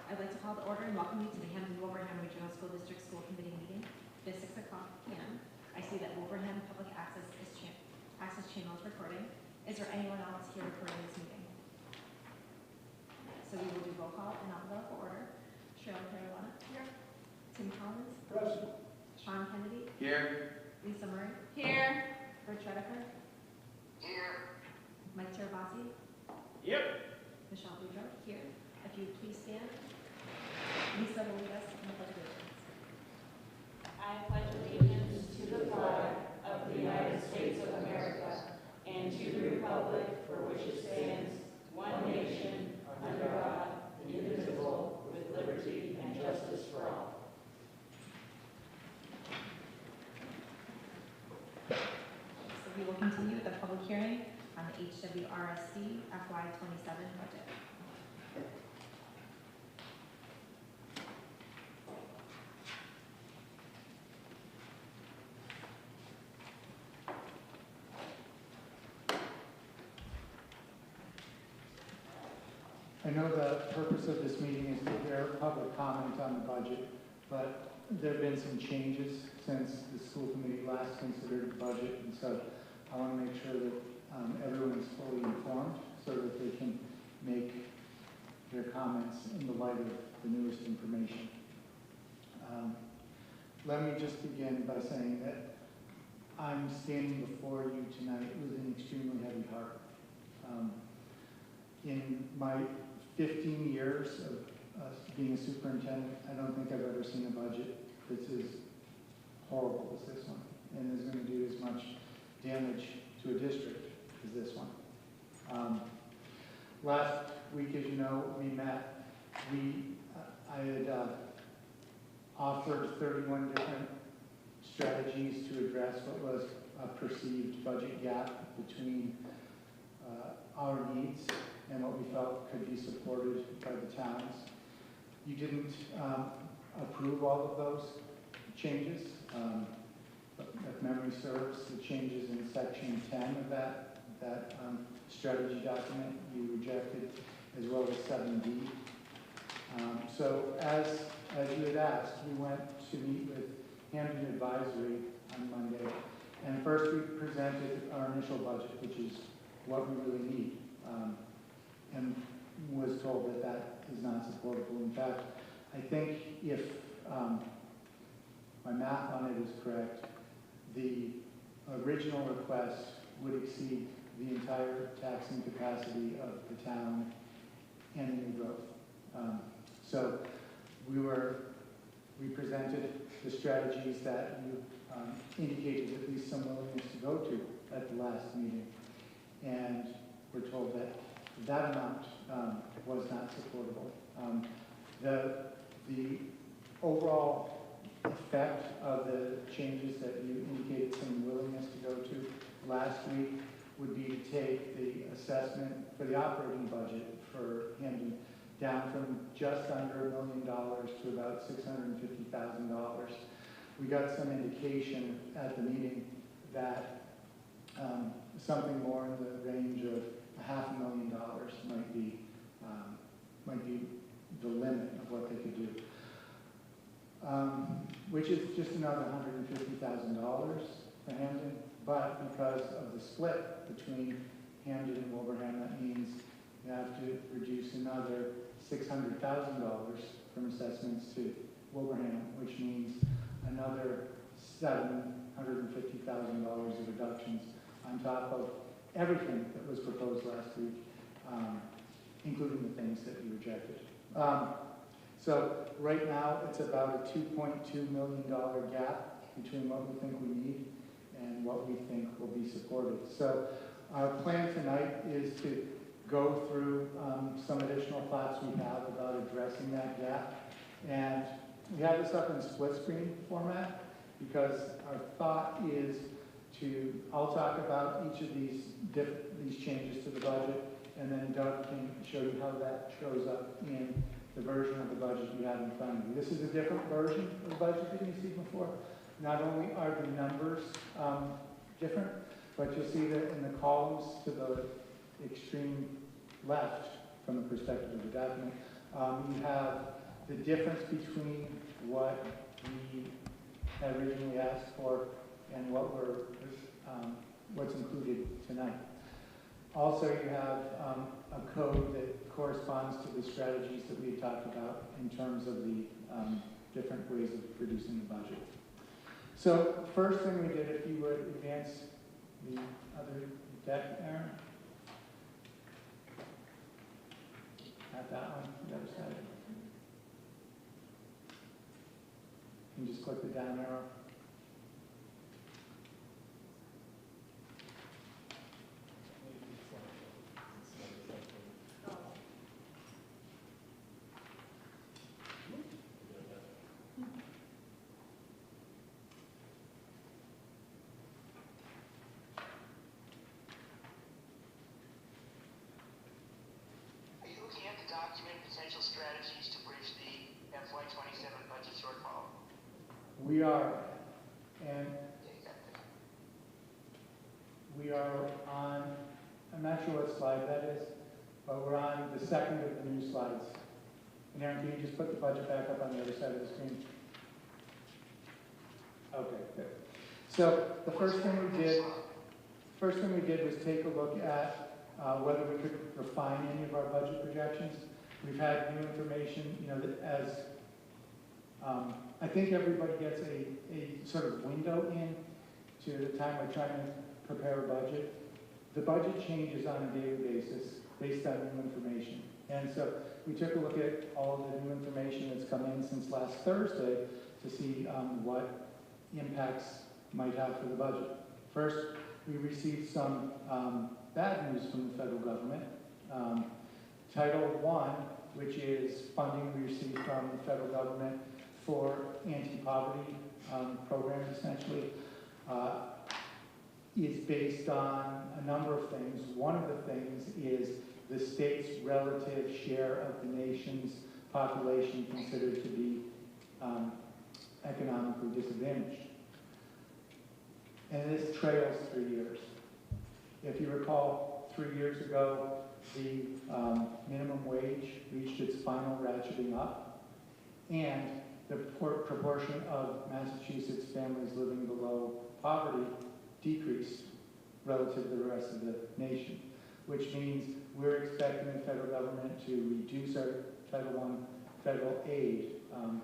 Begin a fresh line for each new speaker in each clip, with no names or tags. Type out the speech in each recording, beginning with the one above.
I'd like to call to order and welcome you to the Wilbraham Regional School District School Committee meeting. It is 6 o'clock p.m. I see that Wilbraham Public Access Channel is recording. Is there anyone else here recording this meeting? So we will do roll call in alphabetical order. Cheryl Caruana. Here. Tim Collins.
Present.
Sean Kennedy.
Here.
Lisa Murray.
Here.
Bert Tredeker.
Here.
Mike Terabasi.
Yep.
Michelle Boudreau. Here. If you would please stand. Lisa will lead us in the pledge of allegiance.
I pledge allegiance to the flag of the United States of America and to the republic for which it stands, one nation, under God, indivisible, with liberty and justice for all.
So we will continue with the public hearing on the HWRSC FY27 budget.
I know the purpose of this meeting is to hear public comment on the budget, but there have been some changes since the school committee last considered the budget, and so I want to make sure that everyone is fully informed so that they can make their comments in the light of the newest information. Let me just begin by saying that I'm standing before you tonight with an extremely heavy heart. In my 15 years of being a superintendent, I don't think I've ever seen a budget that's as horrible as this one, and is going to do as much damage to a district as this one. Last week, as you know, we met. I had offered 31 different strategies to address what was a perceived budget gap between our needs and what we felt could be supported by the towns. You didn't approve all of those changes. If memory serves, the changes in section 10 of that strategy document you rejected, as well as 7D. So as you had asked, we went to meet with Hampton Advisory on Monday, and first we presented our initial budget, which is what we really need. And was told that that is not supportable. In fact, I think if my math on it is correct, the original request would exceed the entire taxing capacity of the town and the new growth. So we presented the strategies that you indicated at least some willingness to go to at the last meeting. And we're told that that amount was not supportable. The overall effect of the changes that you indicated some willingness to go to last week would be to take the assessment for the operating budget for Hampton down from just under $1 million to about $650,000. We got some indication at the meeting that something more in the range of $500,000 might be the limit of what they could do, which is just another $150,000 for Hampton. But because of the split between Hampton and Wilbraham, that means you have to reduce another $600,000 from assessments to Wilbraham, which means another $750,000 of reductions on top of everything that was proposed last week, including the things that you rejected. So right now, it's about a $2.2 million gap between what we think we need and what we think will be supported. So our plan tonight is to go through some additional thoughts we have about addressing that gap. And we have this up in split screen format because our thought is I'll talk about each of these changes to the budget, and then Doug can show you how that shows up in the version of the budget you have in front of you. This is a different version of the budget than you've seen before. Not only are the numbers different, but you'll see that in the columns to the extreme left, from the perspective of the document, you have the difference between what we had originally asked for and what's included tonight. Also, you have a code that corresponds to the strategies that we had talked about in terms of the different ways of producing the budget. So, first thing we did, if you would advance the other deck, Aaron. Not that one, the other side. You can just click the down arrow.
Potential strategies to bridge the FY27 budget shortfall?
We are, and we are on, I'm not sure what slide that is, but we're on the second of the new slides. And Aaron, can you just put the budget back up on the other side of the screen? Okay, good. So the first thing we did was take a look at whether we could refine any of our budget projections. We've had new information, you know, that as I think everybody gets a sort of window in to the time we're trying to prepare a budget. The budget changes on a daily basis based on new information. And so we took a look at all of the new information that's come in since last Thursday to see what impacts might have for the budget. First, we received some bad news from the federal government. Title I, which is funding we received from the federal government for anti-poverty programs, essentially, is based on a number of things. One of the things is the state's relative share of the nation's population considered to be economically disadvantaged. And this trails 3 years. If you recall, 3 years ago, the minimum wage reached its final ratcheting up, and the proportion of Massachusetts families living below poverty decreased relative to the rest of the nation, which means we're expecting the federal government to reduce our Title I federal aid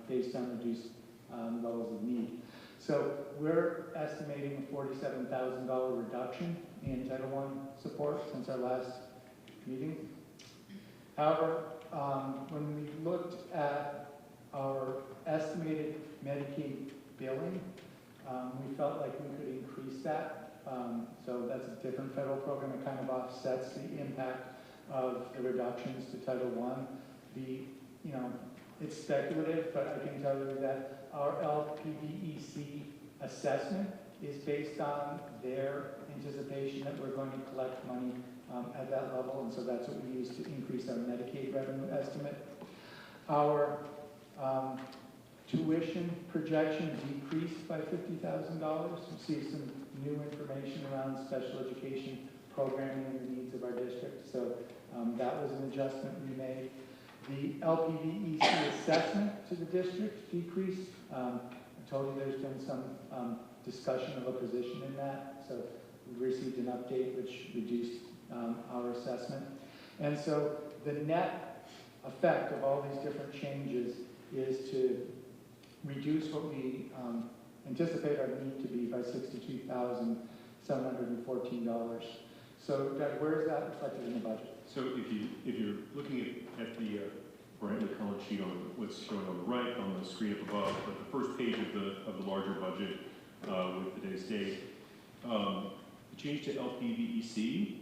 based on reduced levels of need. So we're estimating a $47,000 reduction in Title I support since our last meeting. However, when we looked at our estimated Medicaid billing, we felt like we could increase that. So that's a different federal program. It kind of offsets the impact of the reductions to Title I. It's speculative, but I can tell you that our LPDEC assessment is based on their anticipation that we're going to collect money at that level, and so that's what we use to increase our Medicaid revenue estimate. Our tuition projection decreased by $50,000. We see some new information around special education programming and the needs of our district, so that was an adjustment we made. The LPDEC assessment to the district decreased. I told you there's been some discussion of a position in that, so we received an update which reduced our assessment. And so the net effect of all these different changes is to reduce what we anticipate our need to be by $62,714. So Doug, where is that reflected in the budget?
So if you're looking at the Brandon College sheet on what's shown on the right on the screen up above, but the first page of the larger budget with today's date, the change to LPVEC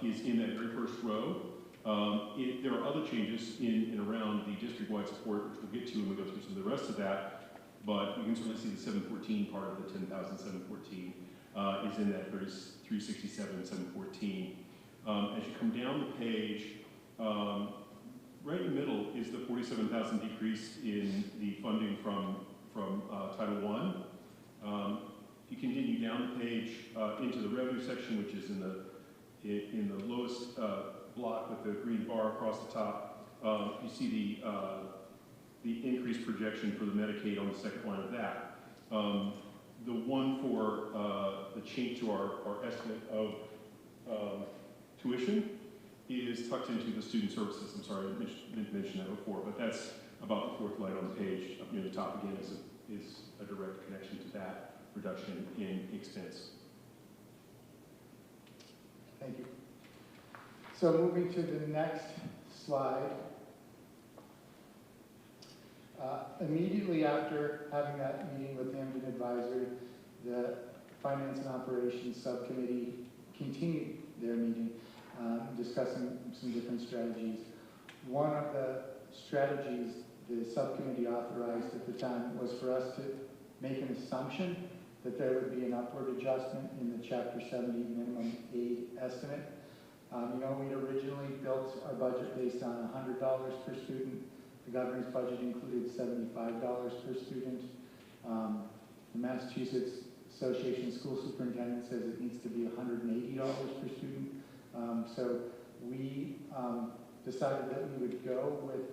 is in that very first row. There are other changes in and around the district-wide support, which we'll get to when we go through some of the rest of that, but you can certainly see the 714 part of the 10,714 is in that 367, 714. As you come down the page, right in the middle is the 47,000 decrease in the funding from Title I. If you continue down the page into the revenue section, which is in the lowest block with the green bar across the top, you see the increased projection for the Medicaid on the second line of that. The one for the change to our estimate of tuition is tucked into the student services. I'm sorry, I didn't mention that before, but that's about the fourth line on the page. Up near the top again is a direct connection to that reduction in expense.
Thank you. So moving to the next slide. Immediately after having that meeting with Hampton Advisory, the Finance and Operations Subcommittee continued their meeting, discussing some different strategies. One of the strategies the subcommittee authorized at the time was for us to make an assumption that there would be an upward adjustment in the Chapter 70 minimum aid estimate. We'd originally built our budget based on $100 per student. The governor's budget included $75 per student. The Massachusetts Association of School Superintendents says it needs to be $180 per student. So we decided that we would go with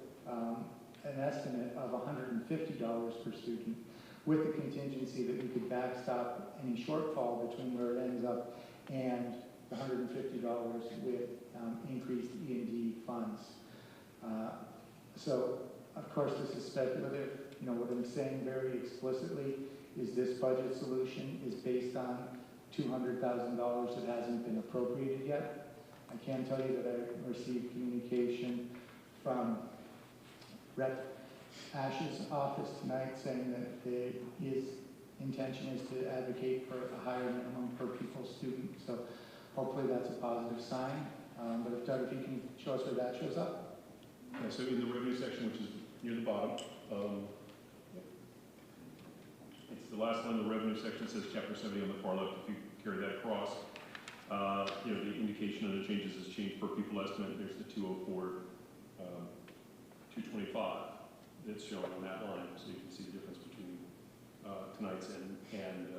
an estimate of $150 per student, with the contingency that we could backstop any shortfall between where it ends up and the $150 with increased E&D funds. So, of course, this is speculative. What I'm saying very explicitly is this budget solution is based on $200,000 that hasn't been appropriated yet. I can tell you that I received communication from Rep. Ash's office tonight saying that his intention is to advocate for a higher minimum per pupil student. So hopefully that's a positive sign. But if Doug, if you can show us where that shows up.
Yeah, so in the revenue section, which is near the bottom, it's the last line of the revenue section. Says Chapter 70 on the far left. If you carry that across, the indication of the changes is change per pupil estimate. There's the 204, 225 that's shown on that line, so you can see the difference between tonight's and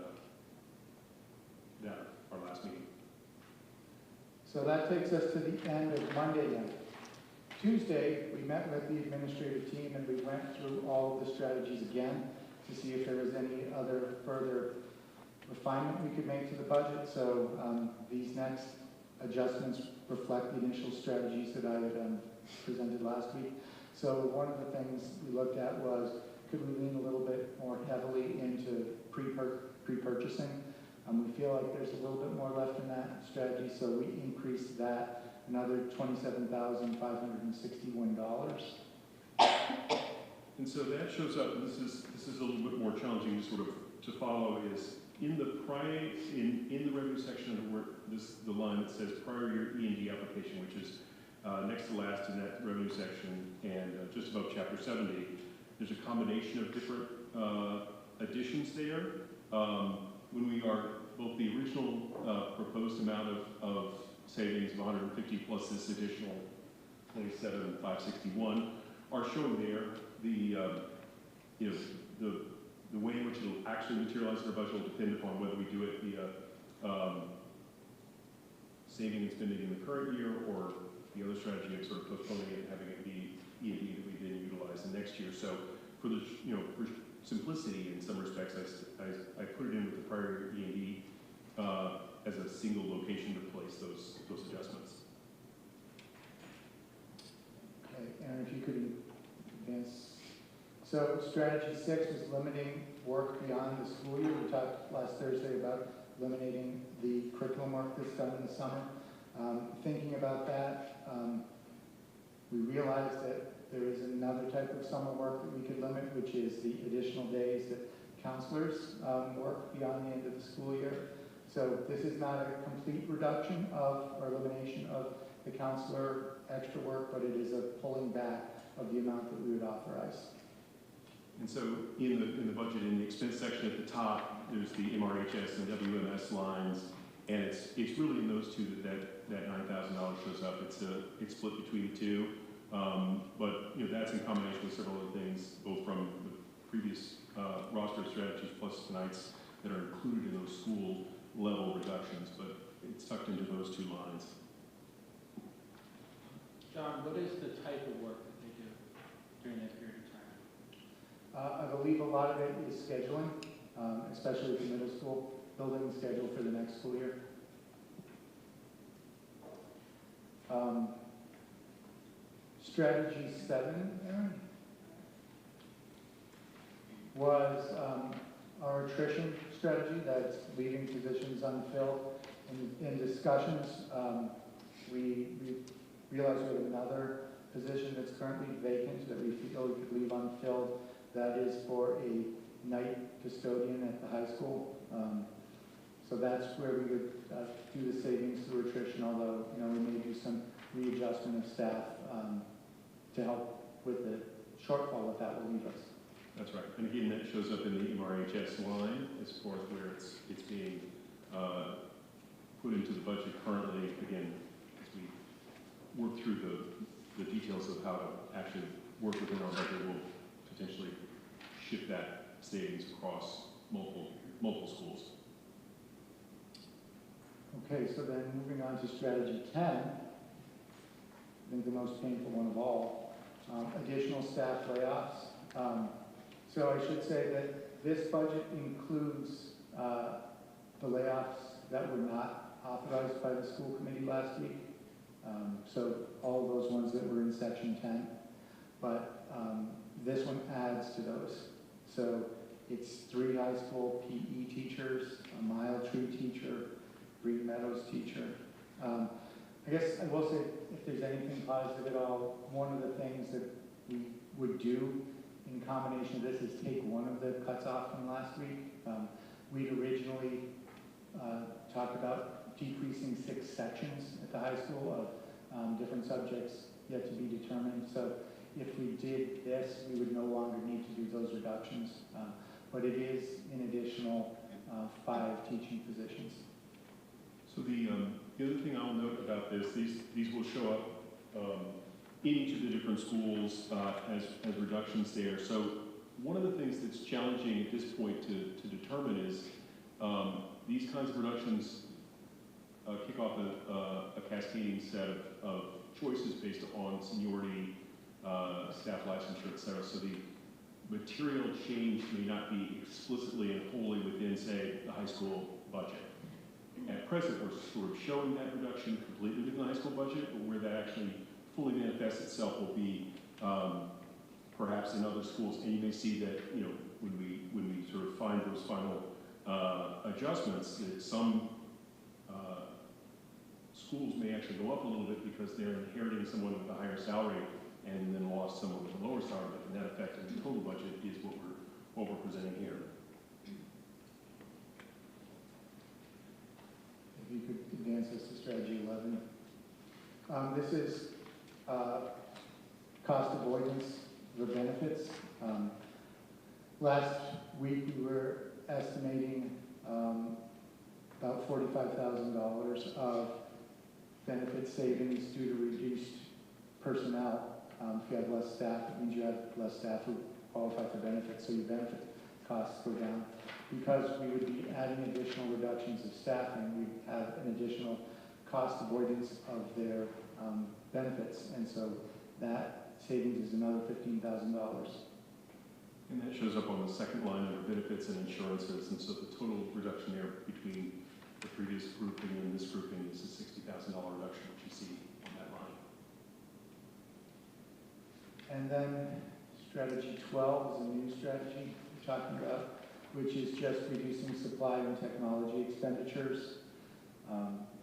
our last meeting.
So that takes us to the end of Monday night. Tuesday, we met with the administrative team and we went through all of the strategies again to see if there was any other further refinement we could make to the budget. So these next adjustments reflect the initial strategies that I had presented last week. So one of the things we looked at was, could we lean a little bit more heavily into pre-purchasing? We feel like there's a little bit more left in that strategy, so we increased that another $27,561.
And so that shows up, and this is a little bit more challenging to follow, is in the revenue section of the line that says prior year E&D application, which is next to last in that revenue section and just above Chapter 70, there's a combination of different additions there. When we are both the original proposed amount of savings of 150 plus this additional 27,561 are shown there. The way in which it will actually materialize in our budget will depend upon whether we do it via saving and spending in the current year, or the other strategy of sort of postponing it and having it be E&D that we then utilize the next year. So for the for simplicity in some respects, I put it in with the prior year E&D as a single location to place those adjustments.
Okay, Aaron, if you could advance. So strategy 6 was limiting work beyond the school year. We talked last Thursday about eliminating the curriculum work that's done in the summer. Thinking about that, we realized that there is another type of summer work that we could limit, which is the additional days that counselors work beyond the end of the school year. So this is not a complete reduction or elimination of the counselor extra work, but it is a pulling back of the amount that we would authorize.
And so in the budget, in the expense section at the top, there's the MRHS and WMS lines, and it's really in those two that $9,000 shows up. It's split between the two, but that's in combination with several other things, both from the previous roster strategies plus tonight's that are included in those school level reductions, but it's tucked into those two lines.
John, what is the type of work that they do during that period of time?
I believe a lot of it is scheduling, especially with the middle school, building the schedule for the next school year. Strategy 7, Aaron, was our attrition strategy that's leaving positions unfilled. In discussions, we realized we have another position that's currently vacant that we feel we could leave unfilled. That is for a night custodian at the high school. So that's where we would do the savings through attrition, although, you know, we may do some readjustment of staff to help with the shortfall that will leave us.
That's right. And again, that shows up in the MRHS line as far as where it's being put into the budget currently. Again, as we work through the details of how to actually work within our budget, we'll potentially shift that savings across multiple schools.
Okay, so then moving on to strategy 10, I think the most painful one of all, additional staff layoffs. So I should say that this budget includes the layoffs that were not authorized by the school committee last week. So all of those ones that were in section 10, but this one adds to those. So it's 3 high school PE teachers, a Mile Tree teacher, Green Meadows teacher. I guess I will say, if there's anything positive at all, one of the things that we would do in combination of this is take one of the cuts off from last week. We'd originally talked about decreasing 6 sections at the high school of different subjects yet to be determined. So if we did this, we would no longer need to do those reductions. But it is an additional 5 teaching positions.
So the other thing I'll note about this, these will show up in each of the different schools as reductions there. So one of the things that's challenging at this point to determine is these kinds of reductions kick off a cascading set of choices based on seniority, staff licensure, et cetera. So the material change may not be explicitly and wholly within, say, the high school budget. At present, we're sort of showing that reduction completely within the high school budget, but where that actually fully manifests itself will be perhaps in other schools. And you may see that, you know, when we sort of find those final adjustments, that some schools may actually go up a little bit because they're inheriting someone with a higher salary and then lost someone with a lower salary. But the net effect of the total budget is what we're presenting here.
If you could advance us to strategy 11. This is cost avoidance for benefits. Last week we were estimating about $45,000 of benefit savings due to reduced personnel. If you have less staff, it means you have less staff who qualify for benefits, so your benefit costs go down. Because we would be adding additional reductions of staffing, we have an additional cost avoidance of their benefits, and so that savings is another $15,000.
And that shows up on the second line under benefits and insurances, and so the total reduction there between the previous grouping and this grouping is a $60,000 reduction, which you see on that line.
And then strategy 12 is a new strategy we're talking about, which is just reducing supply and technology expenditures.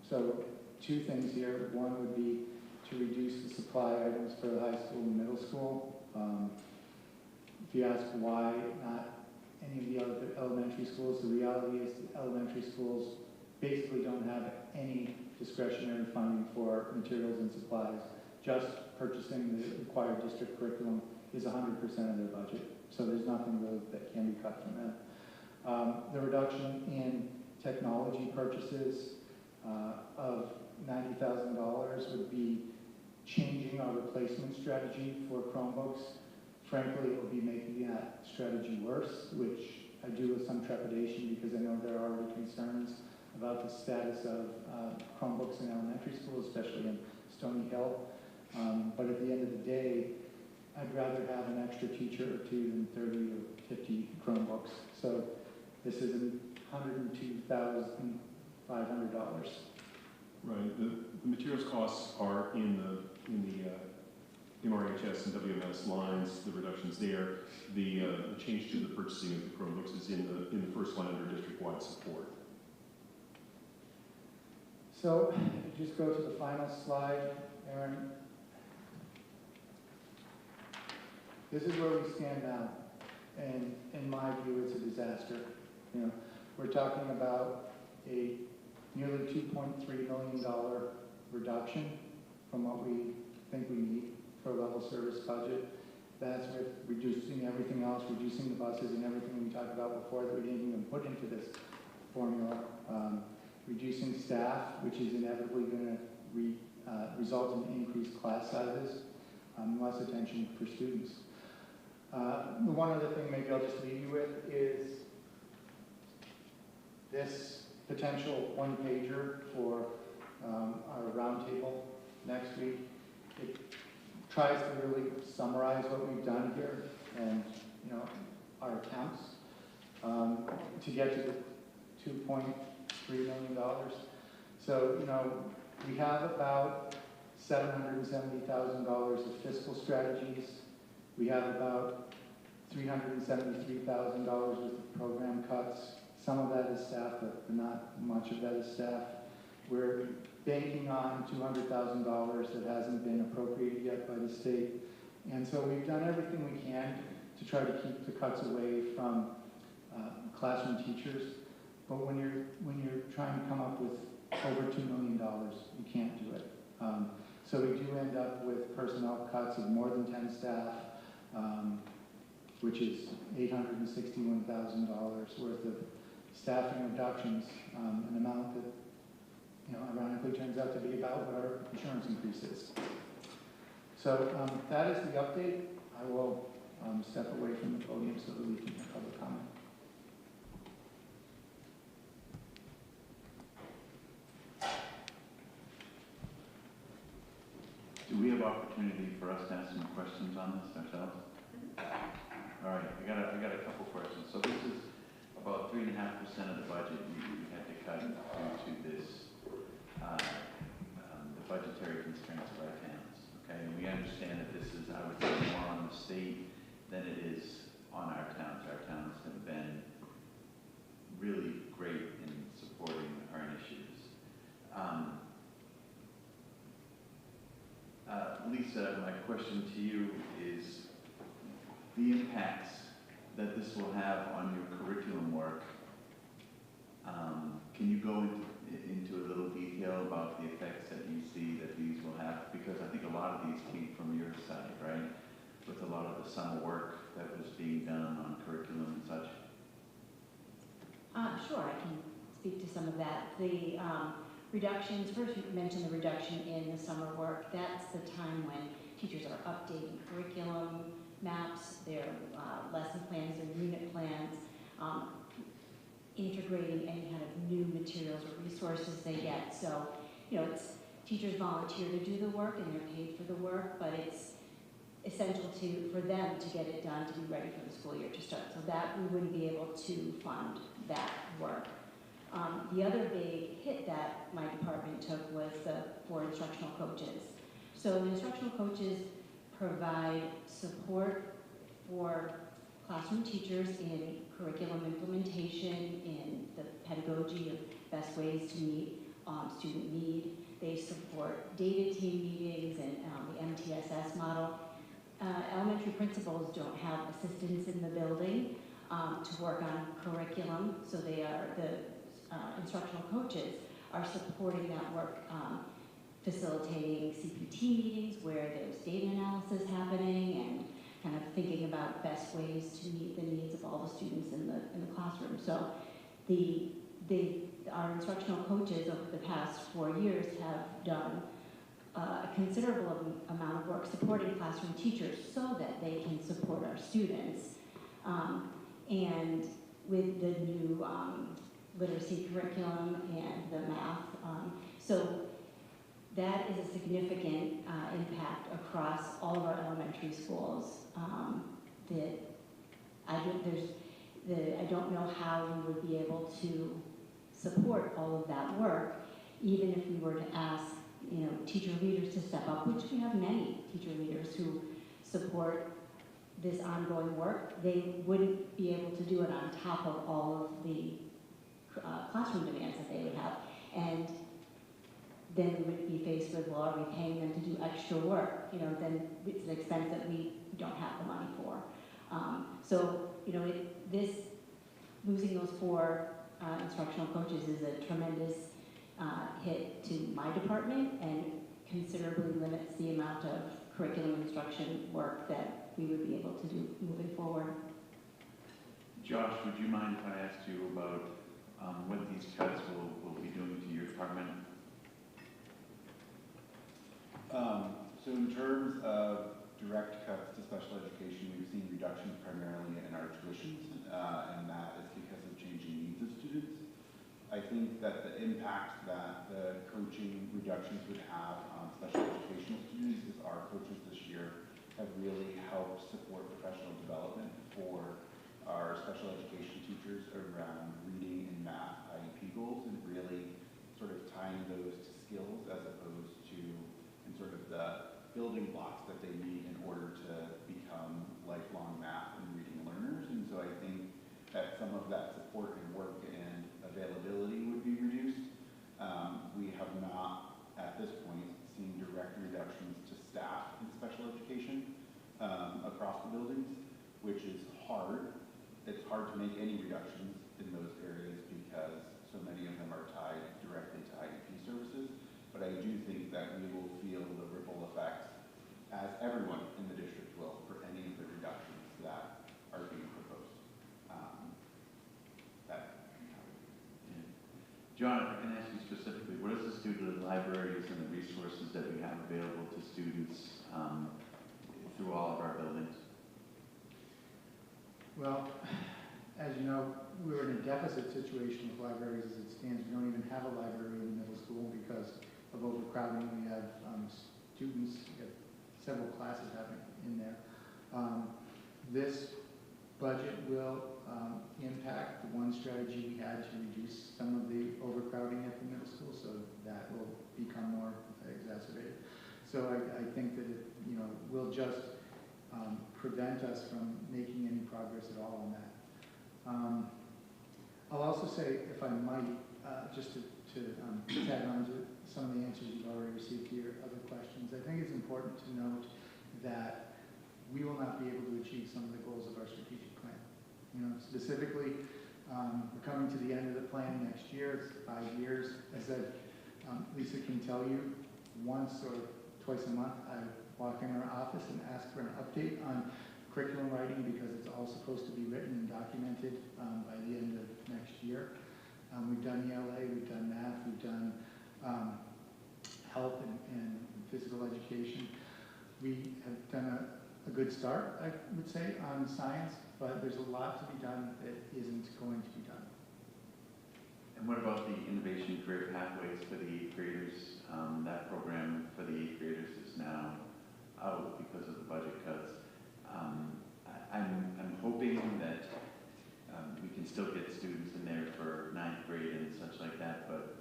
So 2 things here. One would be to reduce the supply items for the high school and middle school. If you ask why not any of the other elementary schools, the reality is the elementary schools basically don't have any discretionary funding for materials and supplies. Just purchasing the required district curriculum is 100% of their budget. So there's nothing really that can be cut from that. The reduction in technology purchases of $90,000 would be changing our replacement strategy for Chromebooks. Frankly, it would be making that strategy worse, which I do with some trepidation because I know there are already concerns about the status of Chromebooks in elementary schools, especially in Stony Hill. But at the end of the day, I'd rather have an extra teacher or two than 30 or 50 Chromebooks. So this is $102,500.
Right, the materials costs are in the MRHS and WMS lines, the reductions there. The change to the purchasing of the Chromebooks is in the first line under district-wide support.
So just go to the final slide, Aaron. This is where we stand now, and in my view, it's a disaster. You know, we're talking about a nearly $2.3 million reduction from what we think we need for a level service budget. That's with reducing everything else, reducing the buses and everything we talked about before that we didn't even put into this formula. Reducing staff, which is inevitably going to result in increased class sizes, less attention for students. The one other thing maybe I'll just leave you with is this potential one-pager for our roundtable next week. It tries to really summarize what we've done here and, you know, our attempts to get to the $2.3 million. So, you know, we have about $770,000 of fiscal strategies. We have about $373,000 worth of program cuts. Some of that is staff, but not much of that is staff. We're banking on $200,000 that hasn't been appropriated yet by the state. And so we've done everything we can to try to keep the cuts away from classroom teachers. But when you're trying to come up with over $2 million, you can't do it. So we do end up with personnel cuts of more than 10 staff, which is $861,000 worth of staffing reductions, an amount that, you know, ironically turns out to be about what our insurance increase is. So that is the update. I will step away from the podium so that we can have public comment.
Do we have opportunity for us to ask some questions on this ourselves? All right, I got a couple questions. So this is about 3.5% of the budget you had to cut due to this, the budgetary constraints of our towns. Okay, and we understand that this is, I would say, more on the state than it is on our towns. Our towns have been really great in supporting our initiatives. Lisa, my question to you is the impacts that this will have on your curriculum work. Can you go into a little detail about the effects that you see that these will have? Because I think a lot of these came from your side, right? With a lot of the summer work that was being done on curriculum and such.
Sure, I can speak to some of that. The reductions, first you mentioned the reduction in the summer work. That's the time when teachers are updating curriculum maps, their lesson plans, their unit plans, integrating any kind of new materials or resources they get. So, you know, it's teachers volunteer to do the work and they're paid for the work, but it's essential for them to get it done to be ready for the school year to start. So that we wouldn't be able to fund that work. The other big hit that my department took was for instructional coaches. So the instructional coaches provide support for classroom teachers in curriculum implementation, in the pedagogy of best ways to meet student need. They support data team meetings and the MTSS model. Elementary principals don't have assistants in the building to work on curriculum, so they are the instructional coaches are supporting that work, facilitating CPT meetings where there's data analysis happening and kind of thinking about best ways to meet the needs of all the students in the classroom. So our instructional coaches over the past 4 years have done a considerable amount of work supporting classroom teachers so that they can support our students. And with the new literacy curriculum and the math, so
that is a significant impact across all of our elementary schools. That I don't know how we would be able to support all of that work, even if we were to ask, teacher leaders to step up, which we have many teacher leaders who support this ongoing work. They wouldn't be able to do it on top of all of the classroom demands that they would have. And then we would be faced with, well, are we paying them to do extra work? Then it's an expense that we don't have the money for. Losing those 4 instructional coaches is a tremendous hit to my department and considerably limits the amount of curriculum instruction work that we would be able to do moving forward.
Josh, would you mind if I asked you about what these cuts will be doing to your department?
So in terms of direct cuts to special education, we've seen reductions primarily in our tuitions, and that is because of changing needs of students. I think that the impact that the coaching reductions would have on special education students is our coaches this year have really helped support professional development for our special education teachers around reading and math IEP goals, and really sort of tying those to skills as opposed to in sort of the building blocks that they need in order to become lifelong math and reading learners. And so I think that some of that support and work and availability would be reduced. We have not, at this point, seen direct reductions to staff in special education across the buildings, which is hard. It's hard to make any reductions in those areas because so many of them are tied directly to IEP services. But I do think that we will feel the ripple effects, as everyone in the district will, for any of the reductions that are being proposed.
John, if I can ask you specifically, what does this do to the libraries and the resources that we have available to students through all of our buildings?
Well, as you know, we're in a deficit situation with libraries as it stands. We don't even have a library in the middle school because of overcrowding. We have students, we have several classes happening in there. This budget will impact the one strategy we had to reduce some of the overcrowding at the middle school, so that will become more exacerbated. So I think that it will just prevent us from making any progress at all on that. I'll also say, if I might, just to tag on to some of the answers you've already received to your other questions, I think it's important to note that we will not be able to achieve some of the goals of our strategic plan. Specifically, we're coming to the end of the plan next year. It's 5 years. As Lisa can tell you, once or twice a month, I walk in our office and ask for an update on curriculum writing because it's all supposed to be written and documented by the end of next year. We've done ELA, we've done math, we've done health and physical education. We have done a good start, I would say, on science, but there's a lot to be done that isn't going to be done.
And what about the Innovation Career Pathways for the 8th graders? That program for the 8th graders is now out because of the budget cuts. I'm hoping that we can still get students in there for 9th grade and such like that, but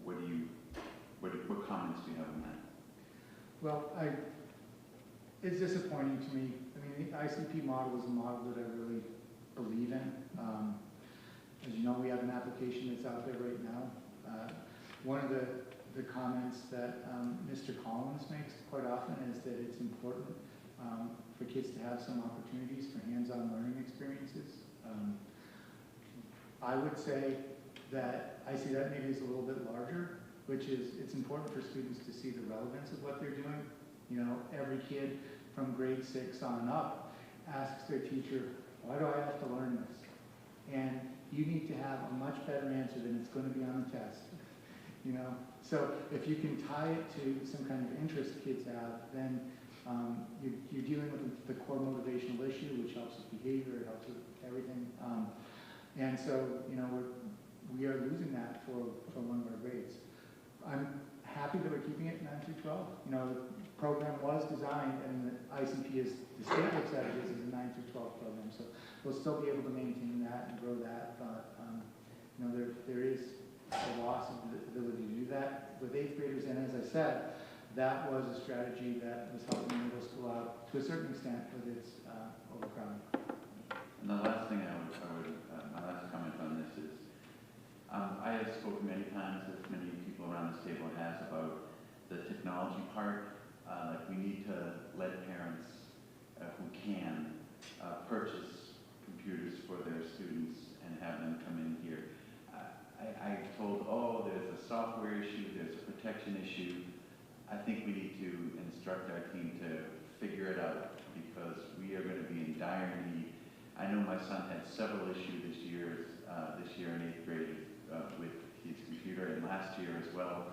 what comments do you have on that?
Well, it's disappointing to me. I mean, the ICP model is a model that I really believe in. As you know, we have an application that's out there right now. One of the comments that Mr. Collins makes quite often is that it's important for kids to have some opportunities for hands-on learning experiences. I would say that I see that maybe as a little bit larger, which is it's important for students to see the relevance of what they're doing. Every kid from grade 6 on up asks their teacher, why do I have to learn this? And you need to have a much better answer than it's going to be on the test. So if you can tie it to some kind of interest kids have, then you're dealing with the core motivational issue, which helps with behavior, it helps with everything. And so, we are losing that for one of our grades. I'm happy happy that we're keeping it 9 through 12. You know, the program was designed, and the ICP is, the state looks at it as a 9 through 12 program, so we'll still be able to maintain that and grow that, but, you know, there is a loss of the ability to do that with 8th graders, and as I said, that was a strategy that was helping middle school out to a certain extent with its overcrowding.
And the last thing my last comment on this is, I have spoken many times, as many people around this table has, about the technology part. Like we need to let parents who can purchase computers for their students and have them come in here. I told, oh, there's a software issue, there's a protection issue. I think we need to instruct our team to figure it out because we are going to be in dire need. I know my son had several issues this year in 8th grade with his computer, and last year as well.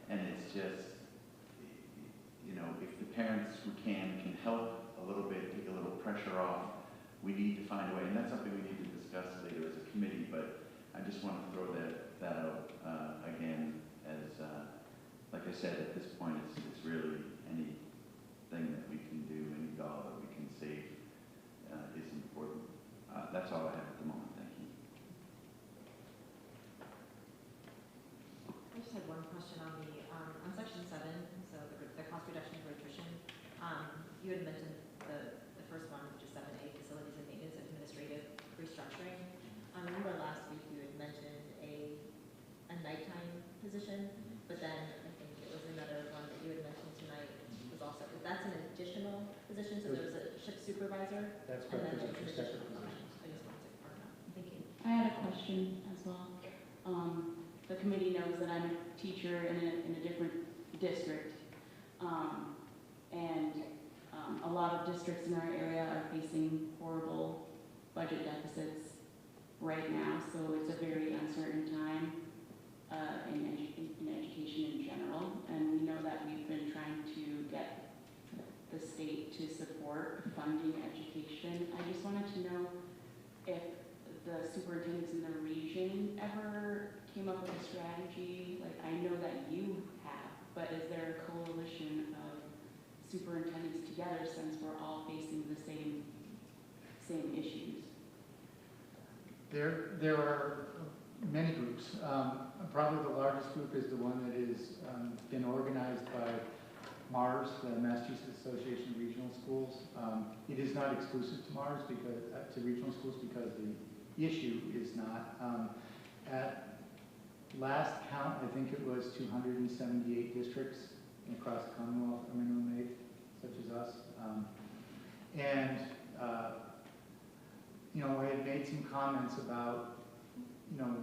And it's just, you know, if the parents who can help a little bit, take a little pressure off, we need to find a way, and that's something we need to discuss later as a committee, but I just want to throw that out again as, like I said, at this point, it's really anything that we can do, any dollar we can save is important. That's all I have at the moment. Thank you.
I just had one question on on section 7, so the cost reduction for attrition. You had mentioned the first one, which is 7A, facilities and maintenance administrative restructuring. I remember last week you had mentioned a nighttime position, but then I think it was another one that you had mentioned tonight was also, that's an additional position, so there was a shift supervisor.
That's
And
correct,
then
those are
there's
two
an
separate
additional,
positions.
I just wanted to confirm that. Thank you.
I had a question as well. The committee knows that I'm a teacher in a different district. A lot of districts in our area are facing horrible budget deficits right now, so it's a very uncertain time in education in general. And we know that we've been trying to get the state to support funding education. I just wanted to know if the superintendents in the region ever came up with a strategy. Like, I know that you have, but is there a coalition of superintendents together since we're all facing the same issues?
There are many groups. Probably the largest group is the one that has been organized by MARS, the Massachusetts Association of Regional Schools. It is not exclusive to MARS, because to regional schools, because the issue is not. At last count, I think it was 278 districts across the Commonwealth are minimum wage, such as us. You know, I had made some comments about, you know,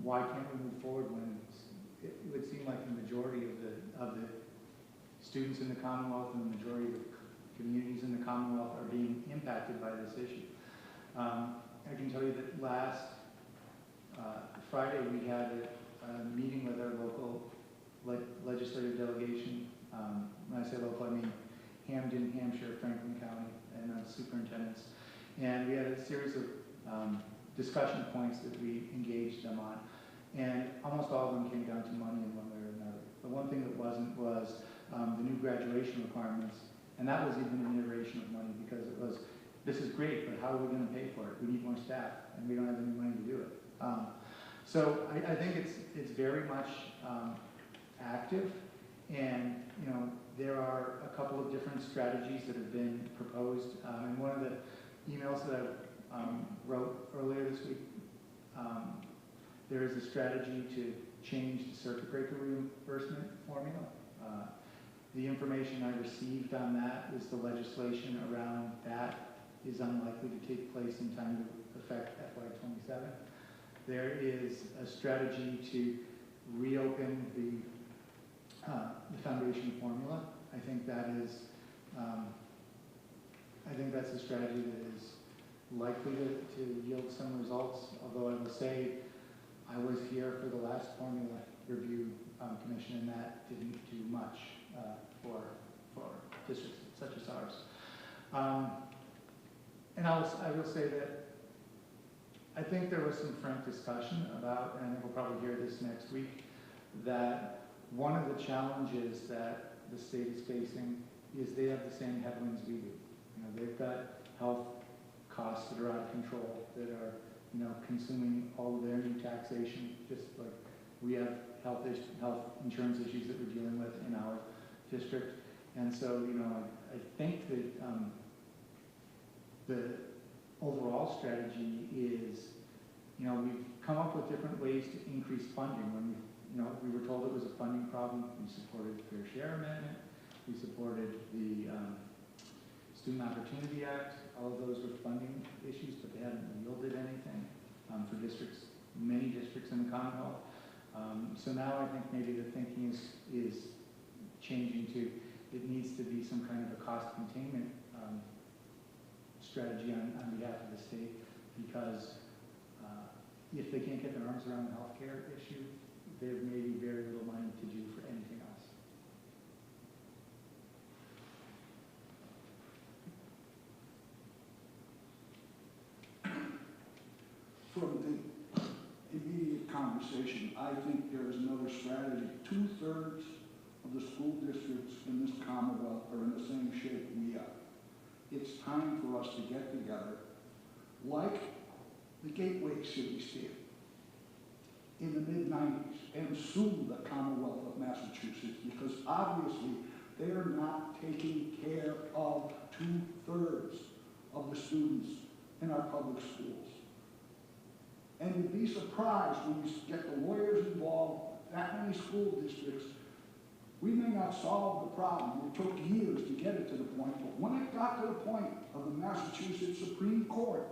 why can't we move forward when it would seem like the majority of the students in the Commonwealth and the majority of the communities in the Commonwealth are being impacted by this issue. I can tell you that last Friday we had a meeting with our local legislative delegation. When I say local, I mean Hamden, Hampshire, Franklin County, and superintendents. And we had a series of discussion points that we engaged them on. And almost all of them came down to money in one way or another. The one thing that wasn't was the new graduation requirements. And that was even an iteration of money, because it was, this is great, but how are we going to pay for it? We need more staff, and we don't have any money to do it. So I think it's very much active, and you know, there are a couple of different strategies that have been proposed. And one of the emails that I wrote earlier this week, there is a strategy to change the circuit breaker reimbursement formula. The information I received on that is the legislation around that is unlikely to take place in time to affect FY27. There is a strategy to reopen the foundation formula. I think that is, I think that's a strategy that is likely to yield some results, although I will say I was here for the last formula review commission, and that didn't do much for districts such as ours. And I will say that I think there was some frank discussion about, and I think we'll probably hear this next week, that one of the challenges that the state is facing is they have the same headwinds we do. You know, they've got health costs that are out of control, that are, you know, consuming all of their new taxation, just like we have health insurance issues that we're dealing with in our district. And so, you know, I think that the overall strategy is, you know, we've come up with different ways to increase funding. When we were told it was a funding problem, we supported the Fair Share Amendment, we supported the Student Opportunity Act. All of those were funding issues, but they haven't yielded anything for districts, many districts in the Commonwealth. So now I think maybe the thinking is changing to, it needs to be some kind of a cost containment strategy on behalf of the state, because if they can't get their arms around the healthcare issue, there may be very little money to do for anything else.
From the immediate conversation, I think there is another strategy. 2/3 of the school districts in this Commonwealth are in the same shape we are. It's time for us to get together, like the Gateway City did in the mid-90s, and sue the Commonwealth of Massachusetts, because obviously they're not taking care of 2/3 of the students in our public schools. And you'd be surprised when you get the lawyers involved, that many school districts. We may not solve the problem. It took years to get it to the point, but when it got to the point of the Massachusetts Supreme Court,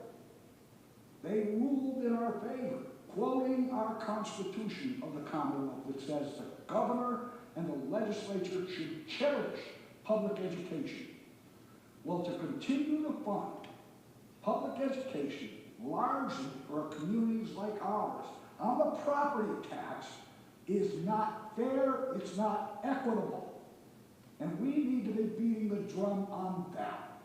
they ruled in our favor, quoting our Constitution of the Commonwealth that says the governor and the legislature should cherish public education. Well, to continue to fund public education largely for communities like ours on the property tax is not fair, it's not equitable. And we need to be beating the drum on that.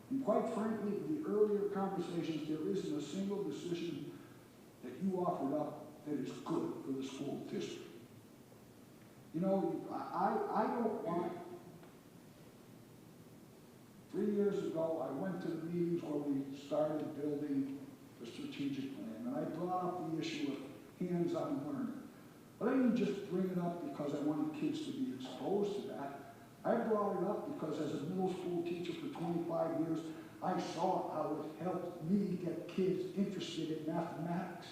And quite frankly, in the earlier conversations, there isn't a single decision that you offered up that is good for the school district. You know, I don't want, 3 years ago, I went to the meetings where we started building the strategic plan, and I brought up the issue of hands-on learning. But I didn't just bring it up because I wanted kids to be exposed to that. I brought it up because as a middle school teacher for 25 years, I saw how it helped me get kids interested in mathematics.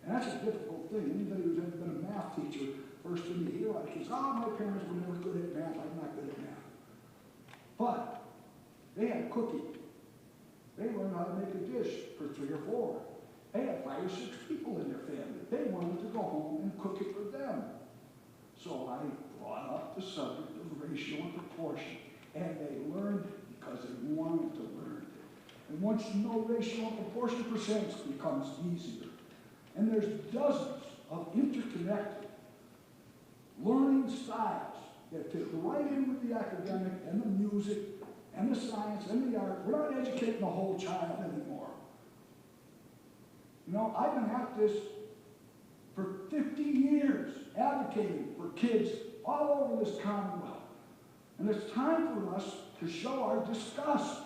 And that's a difficult thing. Anybody who's ever been a math teacher, first thing you hear out of kids, oh, my parents were never good at math, I'm not good at math. But they had cooking. They learned how to make a dish for 3 or 4. They had 5 or 6 people in their family. They wanted to go home and cook it for them. So I brought up the subject of ratio and proportion, and they learned it because they wanted to learn it. And once you know ratio and proportion, percentage becomes easier. And there's dozens of interconnected learning styles that fit right in with the academic and the music and the science and the art. We're not educating the whole child anymore. You know, I've been at this for 50 years, advocating for kids all over this Commonwealth. And it's time for us to show our disgust.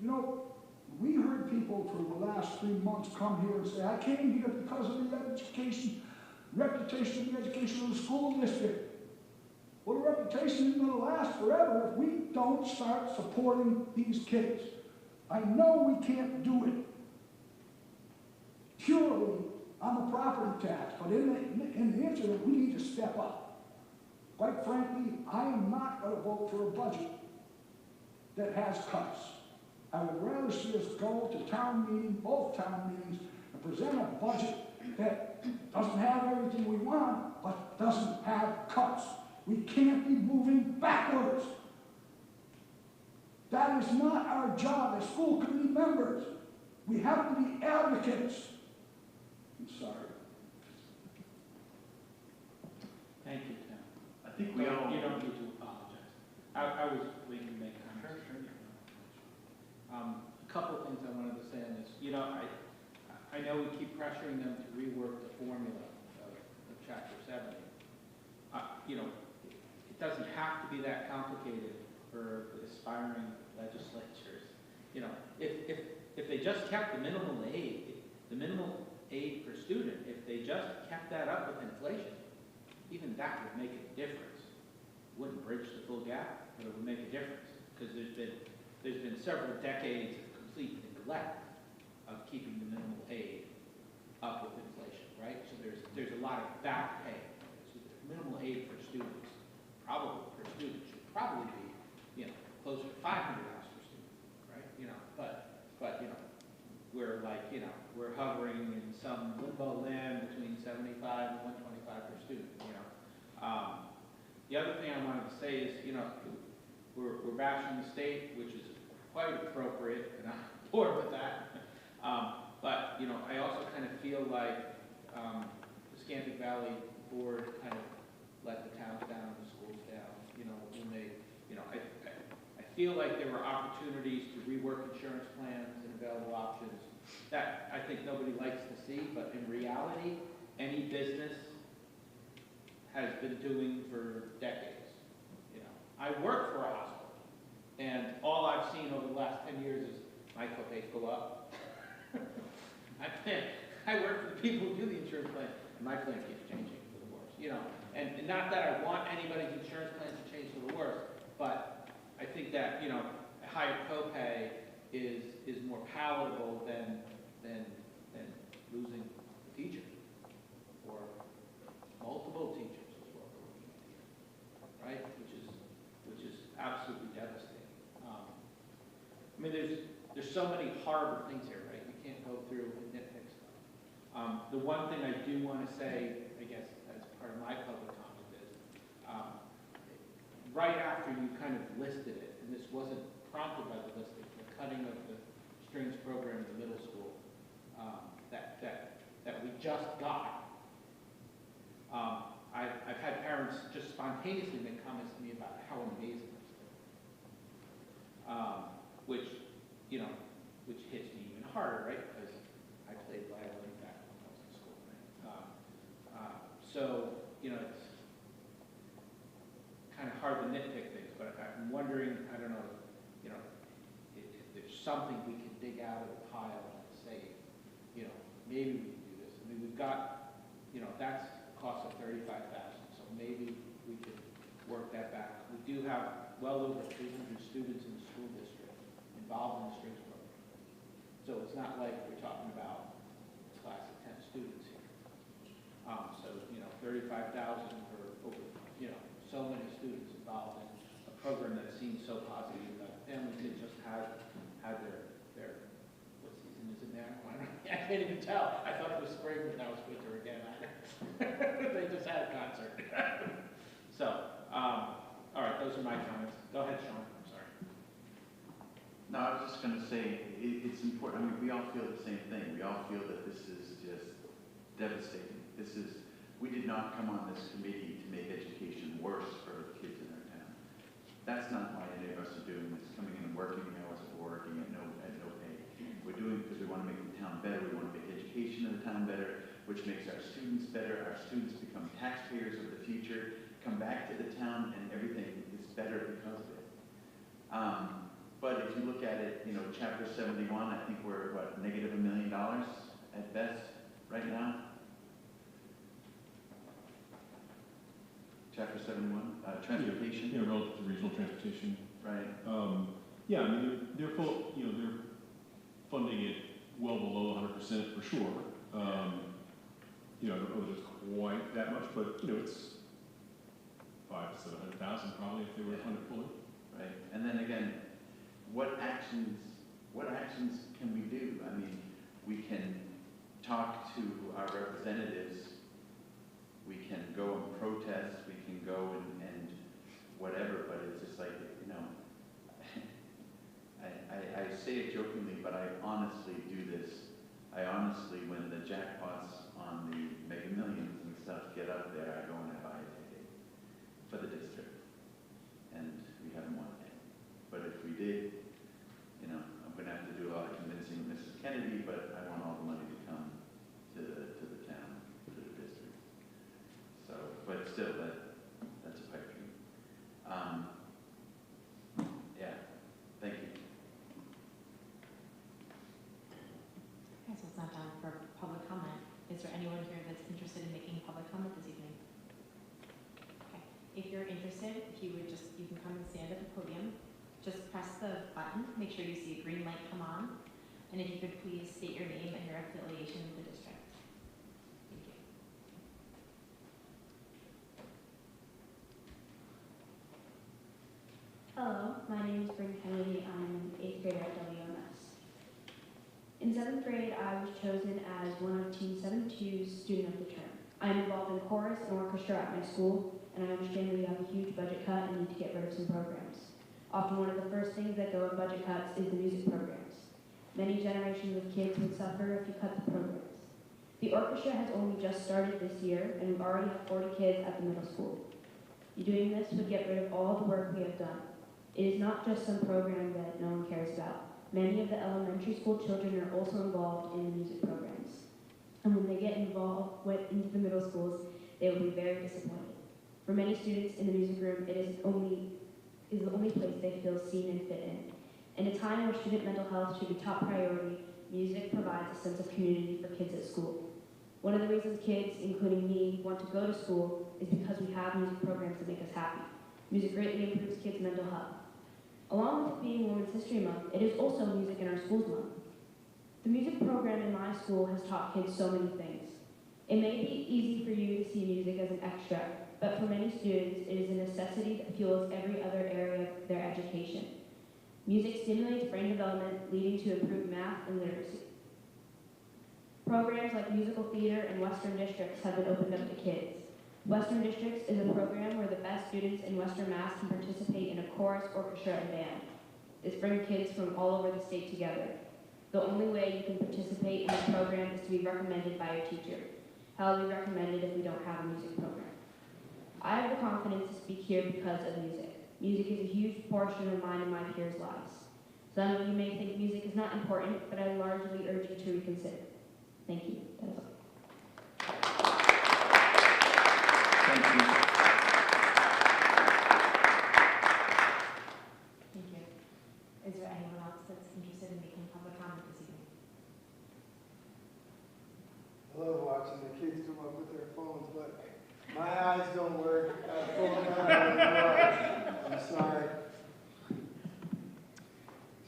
You know, we heard people for the last 3 months come here and say, I came here because of the reputation of the education of the school district. Well, the reputation isn't going to last forever if we don't start supporting these kids. I know we can't do it purely on the property tax, but in the incident, we need to step up. Quite frankly, I am not going to vote for a budget that has cuts. I would rather see us go to town meeting, both town meetings, and present a budget that doesn't have everything we want, but doesn't have cuts. We can't be moving backwards. That is not our job as school committee members. We have to be advocates. I'm sorry.
Thank you, Tim.
I think we all.
You don't need to apologize. I was waiting to make comments. Sure. A couple of things I wanted to say on this. You know, I know we keep pressuring them to rework the formula of you know, it doesn't have to be that complicated for aspiring legislatures. You know, if they just kept the minimal aid per student, if they just kept that up with inflation, even that would make a difference. Wouldn't bridge the full gap, but it would make a difference, because there's been several decades of complete neglect of keeping the minimal aid up with inflation, right? So there's a lot of back pay. So the minimal aid for students, should probably be, you know, closer to $500 per student, right? You know, but you know, we're like, you know, we're hovering in some limbo land between 75 and 125 per student, you know. The other thing I wanted to say is, you know, we're bashing the state, which is quite appropriate, and I'm bored with that. But, you know, I also kind of feel like the Scandic Valley Board kind of let the towns down, the schools down, you know, when they, you know, I feel like there were opportunities to rework insurance plans and available options that I think nobody likes to see, but in reality, any business has been doing for decades. You know, I work for a hospital, and all I've seen over the last 10 years is my co-pays go up. I work for the people who do the insurance plan, and my plan keeps changing for the worse. You know, and not that I want anybody's insurance plan to change for the worse, but I think that, you know, a higher copay is more palatable than losing a teacher or multiple teachers is what we're looking at here, right? Which is absolutely devastating. I mean, there's so many horrible things here, right? You can't go through and nitpick stuff. The one thing I do want to say, I guess, as part of my public comment is, right after you kind of listed it, and this wasn't prompted by the listing, the cutting of the strings program in the middle school that we just got. I've had parents just spontaneously make comments to me about how amazing this is, which, you know, which hits me even harder, right? Because I played violin back when I was in school, right? So, you know, it's kind of hard to nitpick things, but I'm wondering, I don't know, you know, if there's something we can dig out of the pile and say, you know, maybe we can do this. I mean, we've got, you know, that's a cost of $35,000, so maybe we could work that back. We do have well over 300 students in the school district involved in the strings program. So it's not like we're talking about a class of 10 students here. So, you know, $35,000 for over, you know, so many students involved in a program that seems so positive that families that just had their what season is it now? I can't even tell. I thought it was spring, but now it's winter again. They just had a concert. So, all right, those are my comments. Go ahead, Sean. I'm sorry.
No, I was just going to say, it's important. I mean, we all feel the same thing. We all feel that this is just devastating. We did not come on this committee to make education worse for the kids in our town. That's not why any of us are doing this, coming in and working hours or working at no pay. We're doing it because we want to make the town better. We want to make education in the town better, which makes our students better. Our students become taxpayers of the future, come back to the town, and everything is better because of it. But if you look at it, you know, Chapter 71, I think we're, what, negative $1 million at best right now? Chapter 71, transportation.
Yeah, relative to regional transportation.
Right.
Yeah, I mean, they're funding it well below 100% for sure. You know, I don't know if it's quite that much, but, you know, it's 500,000 to 700,000 probably if they were funded fully.
Right. And then again, what actions can we do? I mean, we can talk to our representatives. We can go and protest. We can go and whatever, but it's just like, you know, I say it jokingly, but I honestly do this. I honestly, when the jackpots on the Mega Millions and stuff get up there, I go and I buy a ticket for the district. And we haven't won it. But if we did, you know, I'm going to have to do a lot of convincing of Mrs. Kennedy, but I want all the money to come to the town, to
for public comment. Is there anyone here that's interested in making public comment this evening? Okay. If you're interested, if you would just, you can come and stand at the podium. Just press the button, make sure you see a green light come on. And if you could please state your name and your affiliation with the district. Thank you.
Hello, my name is Bryn Kennedy. I'm an 8th grader at WMS. In 7th grade, I was chosen as one of Team 72's Student of the Term. I'm involved in chorus and orchestra at my school, and I understand we have a huge budget cut and need to get rid of some programs. Often one of the first things that go in budget cuts is the music programs. Many generations of kids would suffer if you cut the programs. The orchestra has only just started this year, and we already have 40 kids at the middle school. Doing this would get rid of all the work we have done. It is not just some program that no one cares about. Many of the elementary school children are also involved in the music programs. And when they get involved into the middle schools, they will be very disappointed. For many students in the music room, it is the only place they feel seen and fit in. In a time where student mental health should be top priority, music provides a sense of community for kids at school. One of the reasons kids, including me, want to go to school is because we have music programs that make us happy. Music greatly improves kids' mental health. Along with being Women's History Month, it is also Music in Our Schools Month. The music program in my school has taught kids so many things. It may be easy for you to see music as an extra, but for many students, it is a necessity that fuels every other area of their education. Music stimulates brain development, leading to improved math and literacy. Programs like musical theater and Western Districts have been opened up to kids. Western Districts is a program where the best students in Western Mass can participate in a chorus, orchestra, and band. This brings kids from all over the state together. The only way you can participate in this program is to be recommended by your teacher. How will be recommended if we don't have a music program? I have the confidence to speak here because of music. Music is a huge portion of mine and my peers' lives. Some of you may think music is not important, but I largely urge you to reconsider. Thank you. That is all.
Thank you.
Thank you. Is there anyone else that's interested in making public comment this evening?
I love watching the kids come up with their phones, but my eyes don't work. I'm sorry.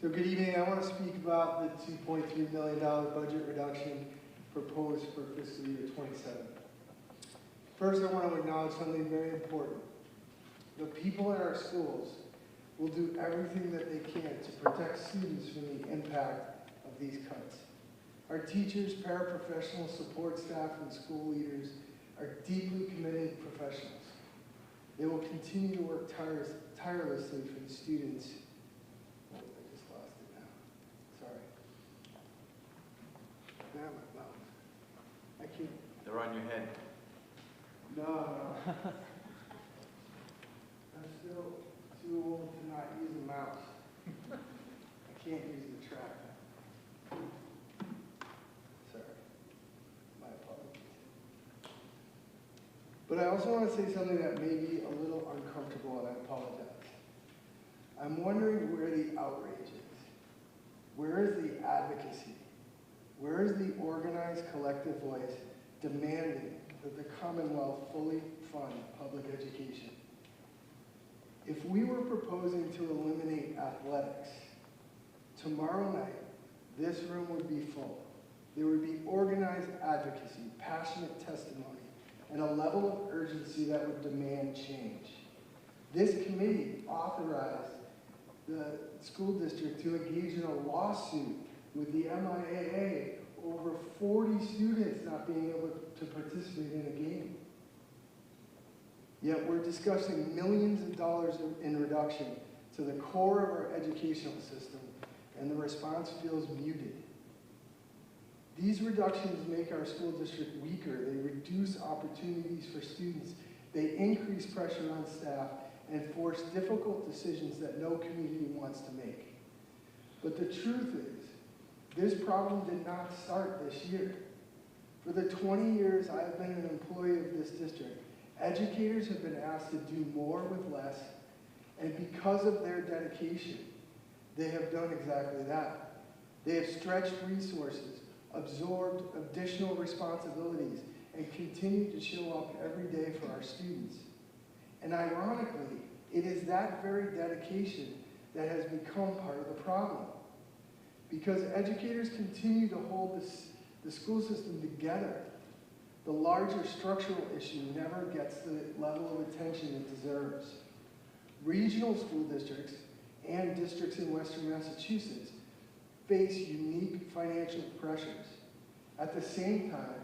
So good evening. I want to speak about the $2.3 million budget reduction proposed for fiscal year 27. First, I want to acknowledge something very important. The people in our schools will do everything that they can to protect students from the impact of these cuts. Our teachers, paraprofessionals, support staff, and school leaders are deeply committed professionals. They will continue to work tirelessly for the students. Oh, I just lost it now. Sorry. Now my mouth. I can't.
They're on your head.
No. I'm still too old to not use a mouse. I can't use the trackpad. Sorry. My apologies. But I also want to say something that may be a little uncomfortable, and I apologize. I'm wondering where the outrage is. Where is the advocacy? Where is the organized collective voice demanding that the Commonwealth fully fund public education? If we were proposing to eliminate athletics, tomorrow night, this room would be full. There would be organized advocacy, passionate testimony, and a level of urgency that would demand change. This committee authorized the school district to engage in a lawsuit with the MIAA over 40 students not being able to participate in a game. Yet we're discussing millions of dollars in reduction to the core of our educational system, and the response feels muted. These reductions make our school district weaker. They reduce opportunities for students. They increase pressure on staff and force difficult decisions that no community wants to make. But the truth is, this problem did not start this year. For the 20 years I've been an employee of this district, educators have been asked to do more with less, and because of their dedication, they have done exactly that. They have stretched resources, absorbed additional responsibilities, and continue to show up every day for our students. And ironically, it is that very dedication that has become part of the problem. Because educators continue to hold the school system together, the larger structural issue never gets the level of attention it deserves. Regional school districts and districts in Western Massachusetts face unique financial pressures. At the same time,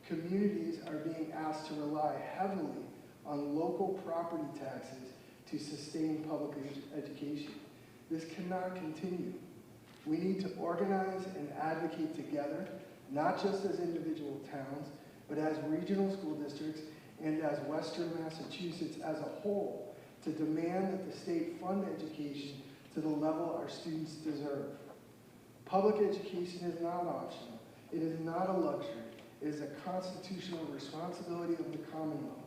communities are being asked to rely heavily on local property taxes to sustain public education. This cannot continue. We need to organize and advocate together, not just as individual towns, but as regional school districts and as Western Massachusetts as a whole, to demand that the state fund education to the level our students deserve. Public education is not optional. It is not a luxury. It is a constitutional responsibility of the Commonwealth.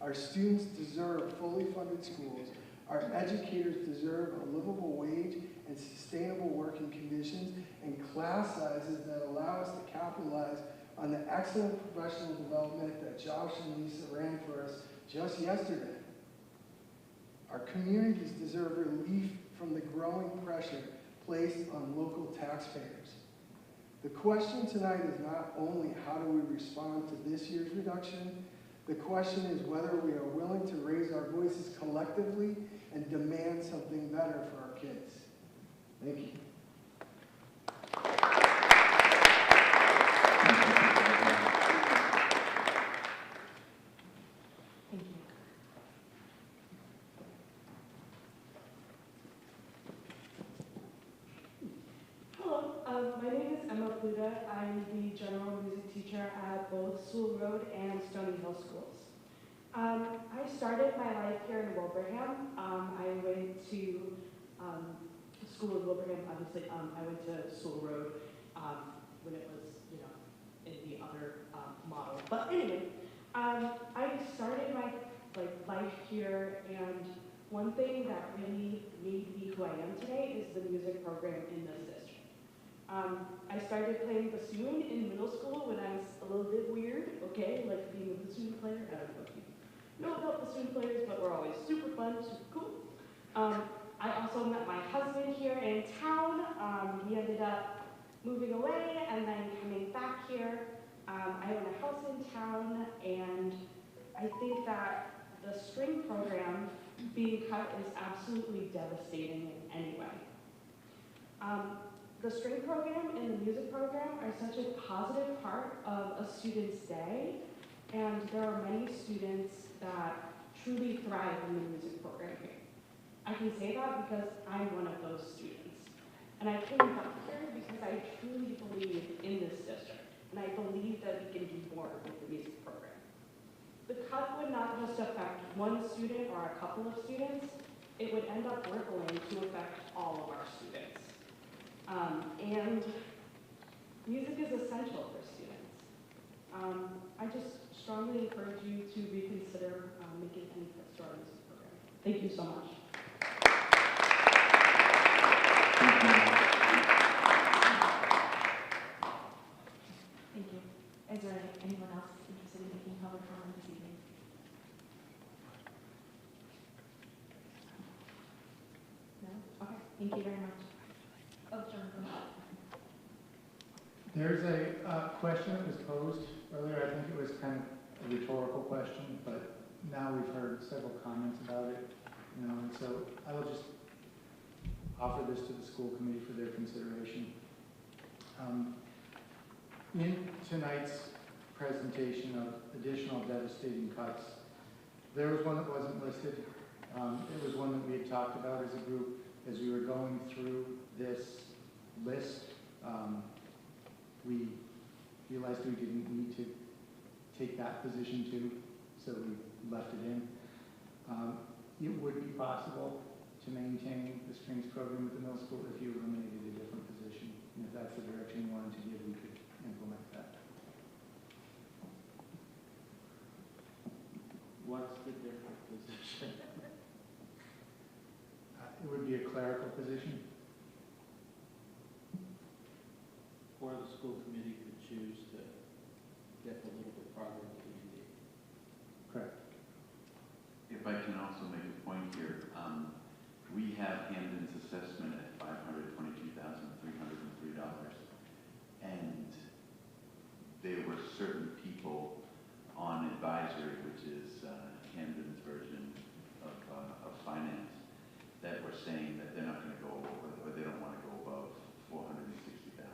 Our students deserve fully funded schools. Our educators deserve a livable wage and sustainable working conditions and class sizes that allow us to capitalize on the excellent professional development that Josh and Lisa ran for us just yesterday. Our communities deserve relief from the growing pressure placed on local taxpayers. The question tonight is not only how do we respond to this year's reduction, the question is whether we are willing to raise our voices collectively and demand something better for our kids. Thank you.
Thank you.
Hello, my name is Emma Pluta. I'm the general music teacher at both Sewell Road and Stony Hill schools. I started my life here in Wilbraham. I went to school in Wilbraham, obviously. I went to Sewell Road when it was, in the other model. But anyway, I started my life here, and one thing that really made me who I am today is the music program in this district. I started playing bassoon in middle school when I was a little bit weird, okay, like being a bassoon player. I don't know if you know about bassoon players, but we're always super fun, super cool. I also met my husband here in town. He ended up moving away and then coming back here. I own a house in town, and I think that the string program being cut is absolutely devastating in any way. The string program and the music program are such a positive part of a student's day, and there are many students that truly thrive in the music program here. I can say that because I'm one of those students. And I came back here because I truly believe in this district, and I believe that we can do more with the music program. The cut would not just affect one student or a couple of students, it would end up rippling to affect all of our students. And music is essential for students. I just strongly encourage you to reconsider making any cuts to our music program. Thank you so much.
Thank you. Is there anyone else interested in making public comment this evening? No? Okay, thank you very much. Oh, Jonathan.
There's a question that was posed earlier. I think it was kind of a rhetorical question, but now we've heard several comments about it, and so I will just offer this to the school committee for their consideration. In tonight's presentation of additional devastating cuts, there was one that wasn't listed. It was one that we had talked about as a group as we were going through this list. We realized we didn't need to take that position too, so we left it in. It would be possible to maintain the strings program at the middle school if you eliminated a different position. And if that's the direction you wanted to give, we could implement that.
What's the different position?
It would be a clerical position.
Or the school committee could dip a little bit farther into the MD.
Correct.
If I can also make a point here, we have Hamden's assessment at $522,303. And there were certain people on advisory, which is Hamden's version of finance, that were saying that they're not going to go over, or they don't want to go above 460,000.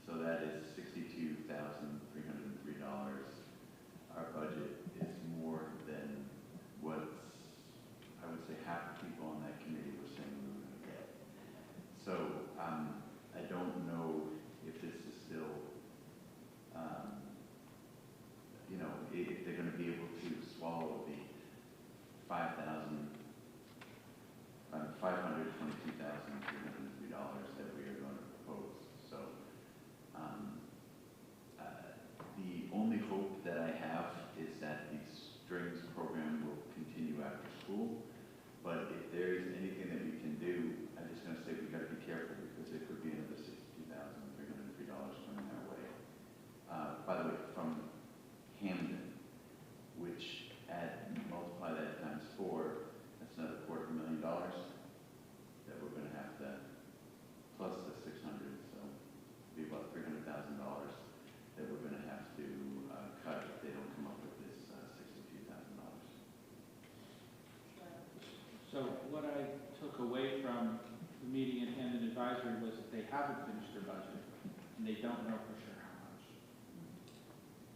So that is $62,303. Our budget is more than what I would say half the people on that committee were saying we were going to get. So I don't know if this is still, if they're going to be able to swallow the $522,303 that we are going to propose. So the only hope that I have is that the strings program will continue after school. But if there is anything that we can do, I'm just going to say we've got to be careful because there could be another $62,303 coming our way. By the way, from Hamden, which multiply that times 4, that's another $250,000 that we're going to have to, plus the 600, so it'll be about $300,000 that we're going to have to cut if they don't come up with this $62,000.
So what I took away from the meeting in Hamden Advisory was that they haven't finished their budget, and they don't know for sure how much.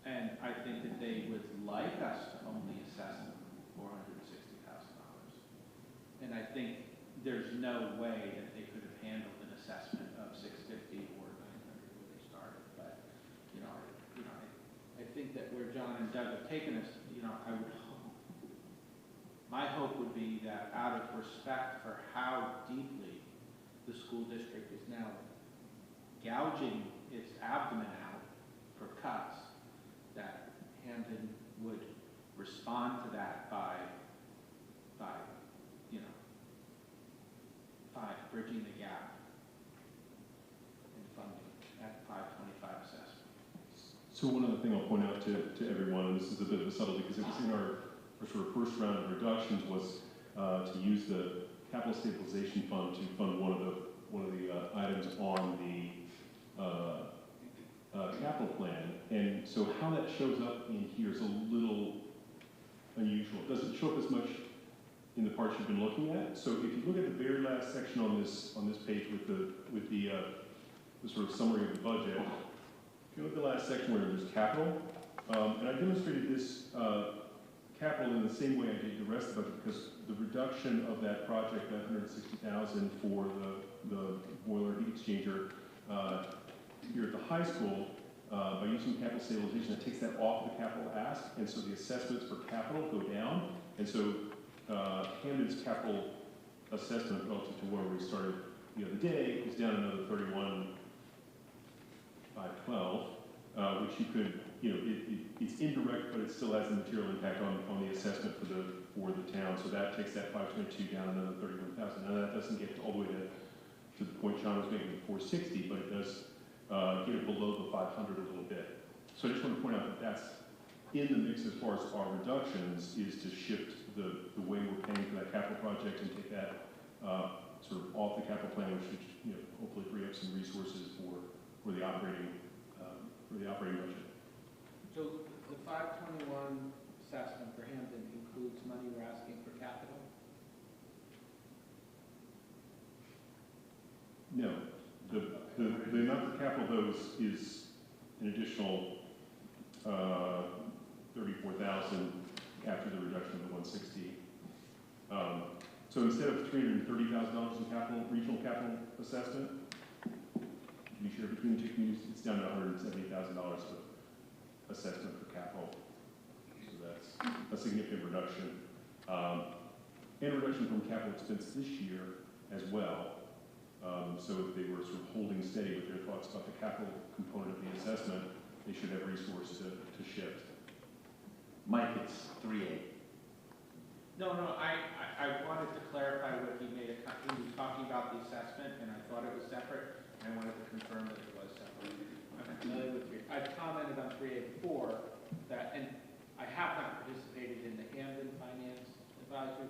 And I think that they would like us to only assess them $460,000. And I think there's no way that they could have handled an assessment of $650 or $900 where they started. But I think that where John and Doug have taken us, I would hope. My hope would be that out of respect for how deeply the school district is now gouging its abdomen out for cuts, that Hamden would respond to that by bridging the gap in funding at 525 assessment.
So one other thing I'll point out to everyone, and this is a bit of a subtlety because it was in our sort of first round of reductions, was to use the capital stabilization fund to fund one of the items on the capital plan. And so how that shows up in here is a little unusual. It doesn't show up as much in the parts you've been looking at. So if you look at the very last section on this page with the sort of summary of the budget, if you look at the last section where there's capital, and I demonstrated this capital in the same way I did the rest of the budget, because the reduction of that project, that $160,000 for the boiler heat exchanger here at the high school, by using capital stabilization, it takes that off the capital ask, and so the assessments for capital go down, and so Hamden's capital assessment relative to where we started the other day is down another 31,512, which you could, it's indirect, but it still has a material impact on the assessment for the town. So that takes that 522 down another 31,000. Now that doesn't get all the way to the point John was making with 460, but it does get it below the 500 a little bit. So I just want to point out that that's in the mix as far as our reductions, is to shift the way we're paying for that capital project and take that sort of off the capital plan, which should hopefully free up some resources for the operating budget.
So the 521 assessment for Hamden includes money we're asking for capital?
No. The amount for capital, though, is an additional 34,000 after the reduction of the 160. So instead of $330,000 in regional capital assessment, to be shared between the two communities, it's down to $170,000 of assessment for capital. So that's a significant reduction. And a reduction from capital expense this year as well. So if they were sort of holding steady with their thoughts about the capital component of the assessment, they should have resource to shift.
Mike, it's 3.8.
No, I wanted to clarify what he made. He was talking about the assessment, and I thought it was separate, and I wanted to confirm that it was separate. I'm familiar with I've commented on 384,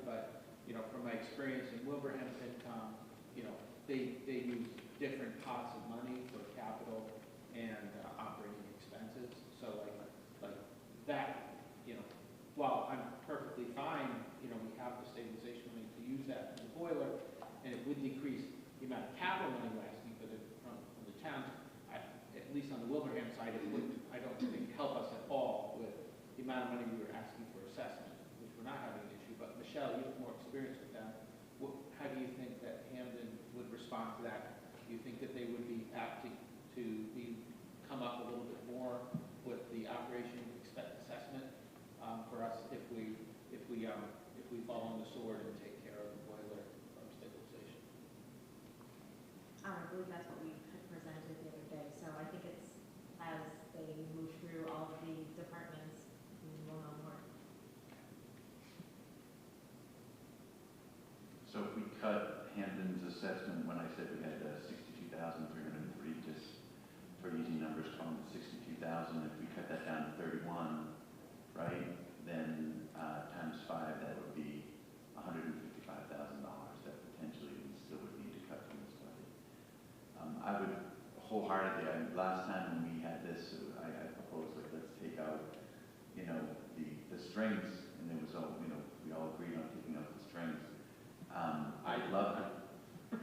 but, you know, from my experience in Wilbraham, FinCom, you know, they use different pots of money for capital and operating expenses. So like that, you know, while I'm perfectly fine, you know, we have the stabilization money to use that for the boiler, and it would decrease the amount of capital money we're asking for from the towns. At least on the Wilbraham side, it wouldn't, I don't think, help us at all with the amount of money we were asking for assessment, which we're not having an issue. But Michelle, you have more experience with that. How do you think that Hamden would respond to that? Do you think that they would be apt to come up a little bit more with the operation assessment for us if we fall on the sword and take care of the boiler from stabilization?
I believe that's what we had presented the other day, so I think it's as they move through all of the departments, we'll know more.
So if we cut Hamden's assessment, when I said we had 62,303, just for easy numbers, calling it 62,000, if we cut that down to 31, right, then times 5, that would be $155,000 that potentially we still would need to cut from this budget. I would wholeheartedly, last time when we had this, I proposed, like, let's take out, you know, the strings, and there was all, you know, we all agreed on taking out the strings. I'd love it.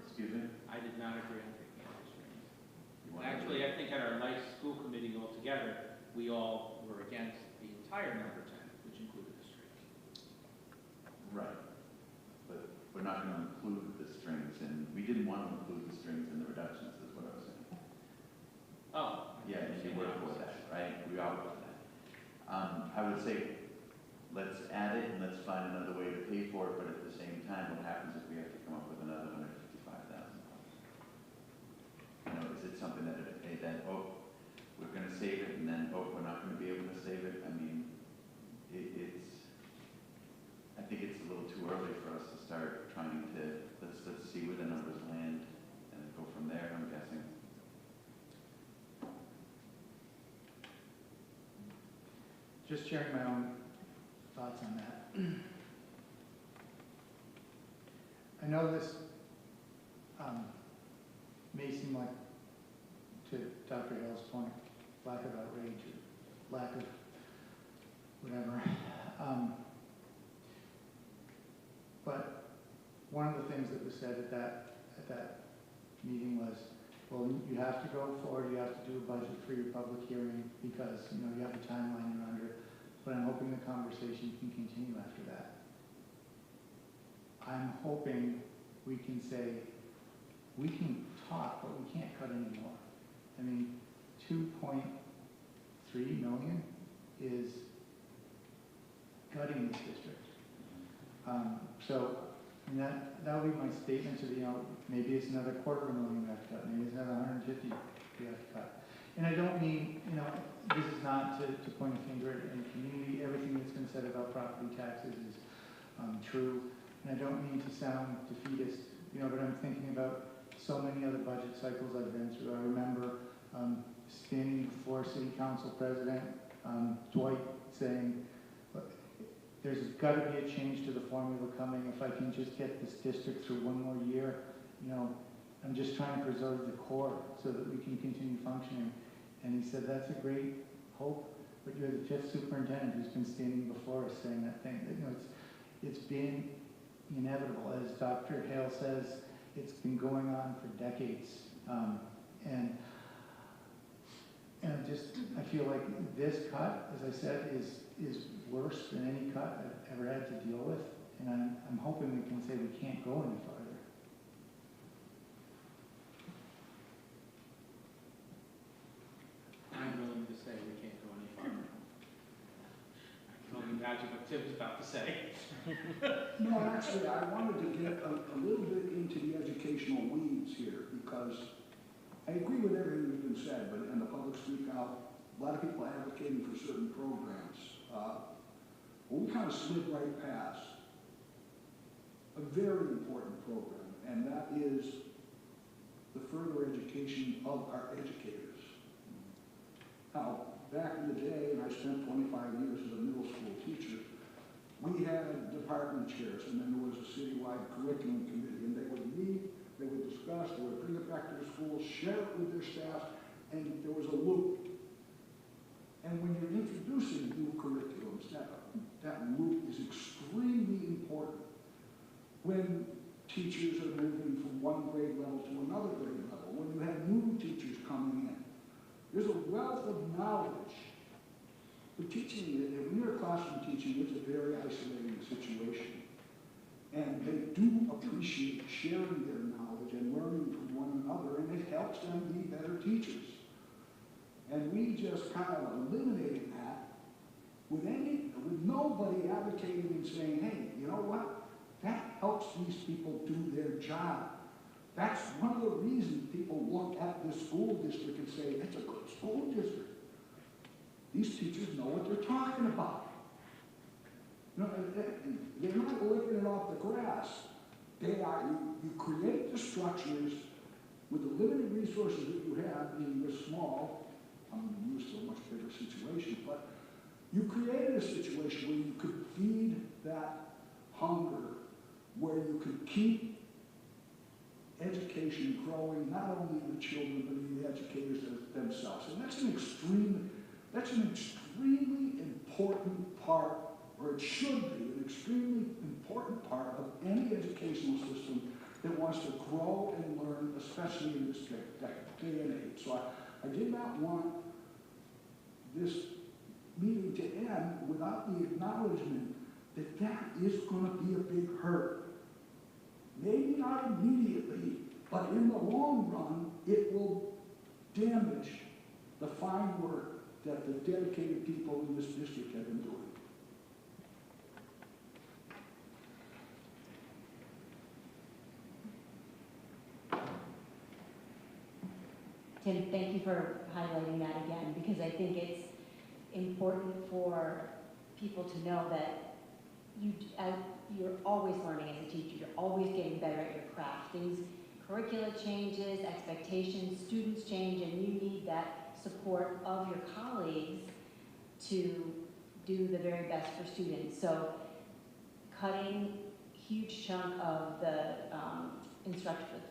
Excuse me?
I did not agree on taking out the strings.
You want
Actually, I think at our life school committee altogether, we all were against the entire number 10, which included the strings.
Right. But we're not going to include the strings, and we didn't want to include the strings in the reductions, is what I was saying.
Oh.
Yeah, and you were for that, right? We are for that. I would say, let's add it and let's find another way to pay for it, but at the same time, what happens if we have to come up with another $155,000? You know, is it something that, oh, we're going to save it, and then, oh, we're not going to be able to save it? I mean, I think it's a little too early for us to start trying to, let's see where the numbers land and go from there, I'm guessing.
Just sharing my own thoughts on that. I know this may seem like, to Dr. Hale's point, lack of outrage or lack of whatever. But one of the things that was said at that meeting was, well, you have to go forward, you have to do a budget for your public hearing because, you know, you have a timeline you're under, but I'm hoping the conversation can continue after that. I'm hoping we can say, we can talk, but we can't cut anymore. I mean, 2.3 million is gutting this district. So, and that'll be my statement to the, you know, maybe it's another $250,000 we have to cut, maybe it's another 150 we have to cut. And I don't mean, you know, this is not to point a finger at any community. Everything that's been said about property taxes is true. And I don't mean to sound defeatist, you know, but I'm thinking about so many other budget cycles I've been through. I remember standing before City Council President Dwight saying, there's got to be a change to the formula coming. If I can just get this district through one more year, you know, I'm just trying to preserve the core so that we can continue functioning. And he said, that's a great hope, but you're the 5th superintendent who's been standing before us saying that thing. You know, it's been inevitable. As Dr. Hale says, it's been going on for decades. And I feel like this cut, as I said, is worse than any cut I've ever had to deal with. And I'm hoping we can say we can't go any farther.
I'm willing to say we can't go any farther. I can only imagine what Tim's about to say.
No, actually, I wanted to get a little bit into the educational weeds here because I agree with everything that's been said, but in the public speak out, a lot of people are advocating for certain programs. Well, we kind of slid right past a very important program, and that is the further education of our educators. Now, back in the day, and I spent 25 years as a middle school teacher, we had department chairs, and then there was a citywide curriculum committee, and they would meet, they would discuss, they would bring it back to the schools, share it with their staff, and there was a loop. And when you're introducing new curriculums, that loop is extremely important. When teachers are moving from one grade level to another grade level, when you have new teachers coming in, there's a wealth of knowledge. But teaching, when you're classroom teaching, it's a very isolating situation. And they do appreciate sharing their knowledge and learning from one another, and it helps them be better teachers. And we just kind of eliminated that with nobody advocating and saying, hey, you know what? That helps these people do their job. That's one of the reasons people look at this school district and say, it's a good school district. These teachers know what they're talking about. You know, they're not licking it off the grass. They are, you create the structures with the limited resources that you have being this small. I'm used to a much bigger situation, but you created a situation where you could feed that hunger, where you could keep education growing, not only in the children, but in the educators themselves. And that's an extremely important part, or it should be an extremely important part of any educational system that wants to grow and learn, especially in this day and age. So I did not want this meeting to end without the acknowledgement that that is going to be a big hurt. Maybe not immediately, but in the long run, it will damage the fine work that the dedicated people in this district have been doing.
Tim, thank you for highlighting that again, because I think it's important for people to know that you're always learning as a teacher. You're always getting better at your craft. Curricula changes, expectations, students change, and you need that support of your colleagues to do the very best for students. So cutting huge chunk of the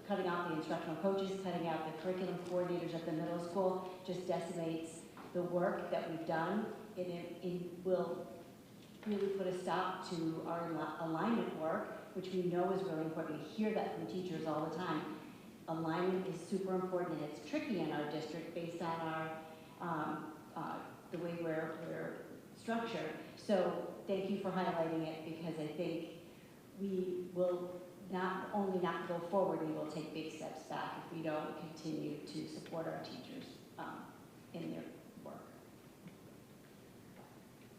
cutting out the instructional coaches, cutting out the curriculum coordinators at the middle school just decimates the work that we've done. It will really put a stop to our alignment work, which we know is really important. We hear that from teachers all the time. Alignment is super important, and it's tricky in our district based on our the way we're structured. So thank you for highlighting it, because I think we will not only not go forward, we will take big steps back if we don't continue to support our teachers in their work.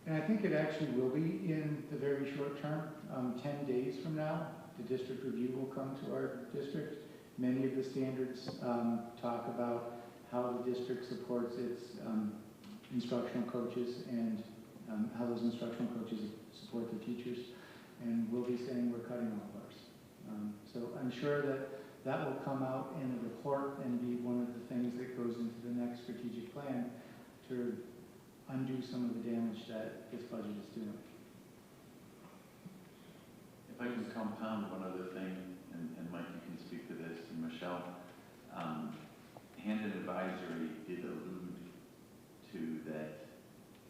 And I think it actually will be in the very short term. 10 days from now, the district review will come to our district. Many of the standards talk about how the district supports its instructional coaches and how those instructional coaches support the teachers. And we'll be saying we're cutting all of ours. So I'm sure that will come out in a report and be one of the things that goes into the next strategic plan to undo some of the damage that this budget is doing.
If I can compound one other thing, and Mike, you can speak to this, and Michelle, Handed Advisory did allude to that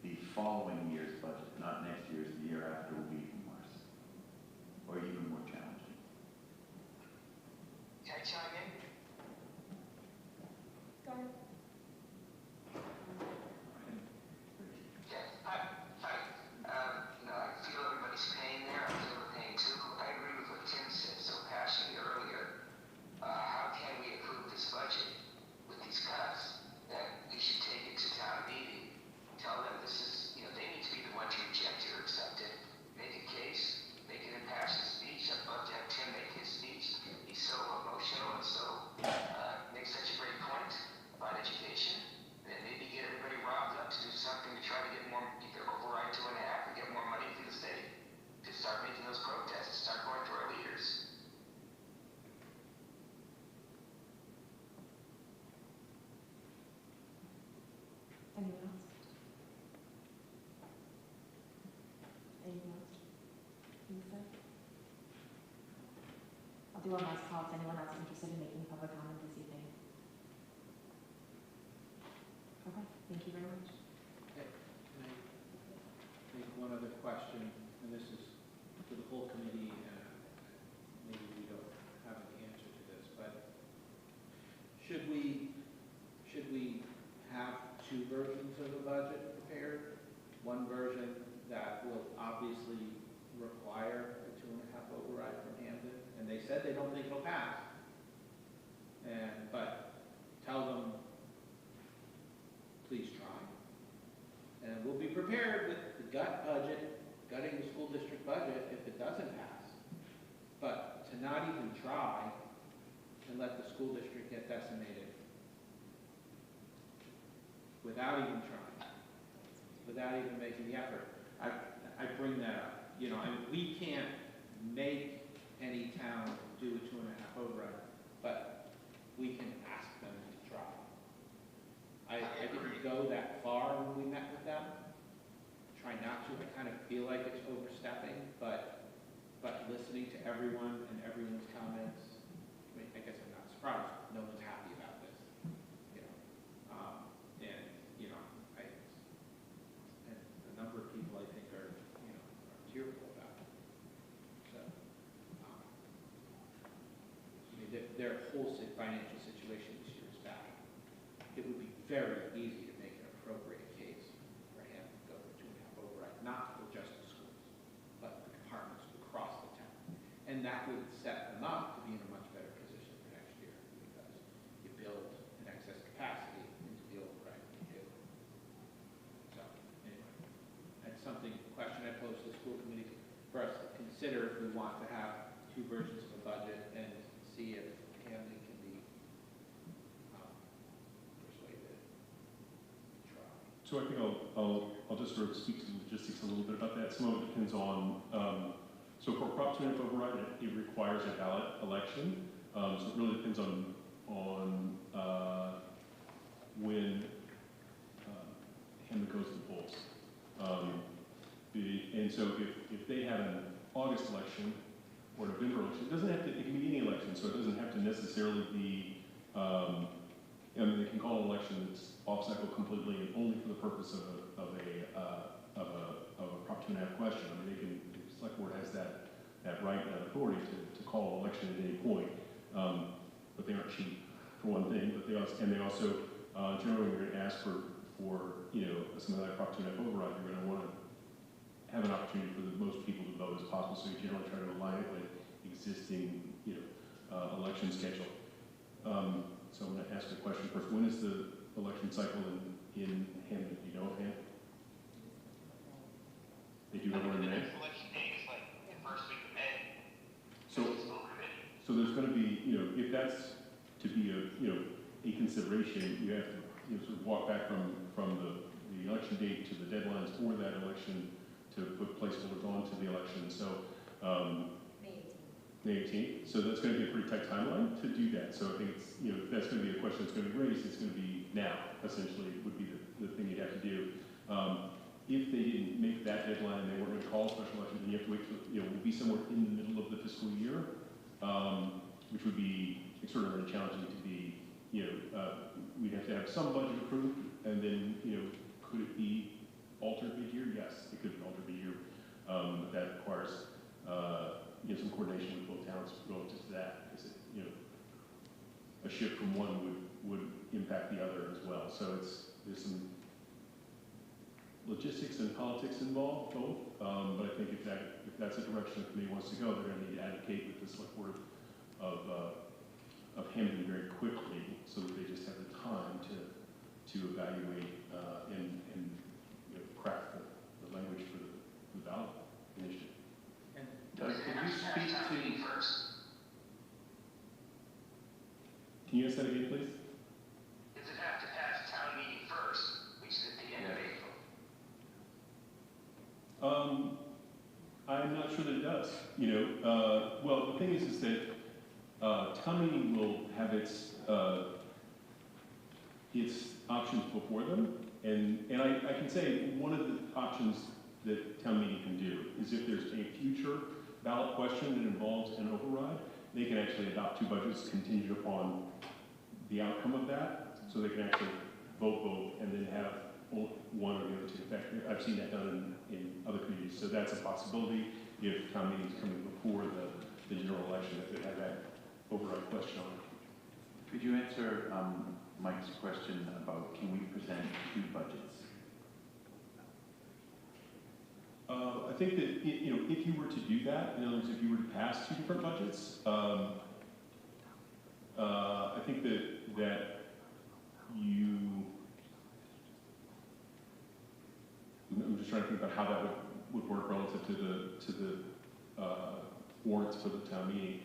the following year's budget, not next year's, the year after, will be even worse, or even more challenging.
Can I chime in?
Go ahead.
Yes. Hi. I feel everybody's pain there. I feel the pain too. I agree with what Tim said so passionately earlier. How can we approve this budget with these cuts? That we should take it to town meeting, tell them this is, they need to be the one to reject it or accept it. They
I'll do one last call to anyone else interested in making public comment this evening. Okay, thank you very much.
Okay, can I make one other question, and this is for the whole committee, maybe we don't have an answer to this, but should we have two versions of the budget prepared? One version that will obviously require a 2.5 override from Hampton, and they said they don't think it'll pass. But tell them, please try. And we'll be prepared with the gutting the school district budget if it doesn't pass. But to not even try and let the school district get decimated without even trying, without even making the effort. I bring that up. You know, we can't make any town do a 2.5 override, but we can ask them to try. I didn't go that far when we met with them. Try not to. I kind of feel like it's overstepping, but listening to everyone and everyone's comments, I mean, I guess I'm not surprised. No one's happy about this, you know. And you know, and a number of people I think are tearful about it. So, I mean, their whole financial situation this year is bad. It would be very easy to make an appropriate case for him to go for 2.5 override, not for just the schools, but the departments across the town. And that would set them up to be in a much better position for next year because you build an excess capacity into the override you do. So, anyway, that's something, question I posed to the school committee for us to consider if we want to have two versions of a budget and see if Hamden can be persuaded to try.
So I think I'll just sort of speak to the logistics a little bit about that. Some of it depends on, so for a Prop 2.5 override, it requires a ballot election. So it really depends on when Hamden goes to the polls. And so if they have an August election or November election, it doesn't have to, it can be any election, so it doesn't have to necessarily be, I mean, they can call an election that's off cycle completely and only for the purpose of a Prop 2.5 question. I mean, the select board has that right and that authority to call an election at any point. But they aren't cheap, for one thing, but they also generally we're going to ask for some of that Prop 2.5 override. You're going to want to have an opportunity for the most people to vote as possible, so you generally try to align it with existing, election schedule. So I'm going to ask a question first. When is the election cycle in Hamden? Do you know offhand? They do have one in May?
The next election date is like the first week of May.
So there's going to be, if that's to be a consideration, you have to sort of walk back from the election date to the deadlines for that election to put placeholders onto the election. So May 18th. So that's going to be a pretty tight timeline to do that. So I think it's, if that's going to be a question that's going to be raised, it's going to be now, essentially, would be the thing you'd have to do. If they didn't make that deadline and they weren't going to call a special election, then you have to wait till, we'll be somewhere in the middle of the fiscal year, which would be extraordinarily challenging to be, we'd have to have some budget approved, and then, could it be altered mid-year? Yes, it could be altered mid-year. But that requires, some coordination with both towns relative to that, because a shift from one would impact the other as well. So there's some logistics and politics involved, both. But I think if that's a direction the committee wants to go, they're going to need to advocate with the select board of Hamden very quickly, so that they just have the time to evaluate and craft the language for the ballot initiative.
And
Does
Doug,
it
could
have
you
to have
speak
town meeting
to?
first?
Can you ask that again, please?
Does it have to pass town meeting first, which is at the end of April?
I'm not sure that it does. Well, the thing is that town meeting will have its options before them, and I can say one of the options that town meeting can do is if there's a future ballot question that involves an override, they can actually adopt two budgets contingent upon the outcome of that, so they can actually vote, and then have one or the other to effect. I've seen that done in other communities, so that's a possibility if town meeting's coming before the general election, if they have that override question on it.
Could you answer Mike's question about can we present two budgets?
I think that, if you were to do that, in other words, if you were to pass two different budgets, I think that I'm just trying to think about how that would work relative to the warrants for the town meeting.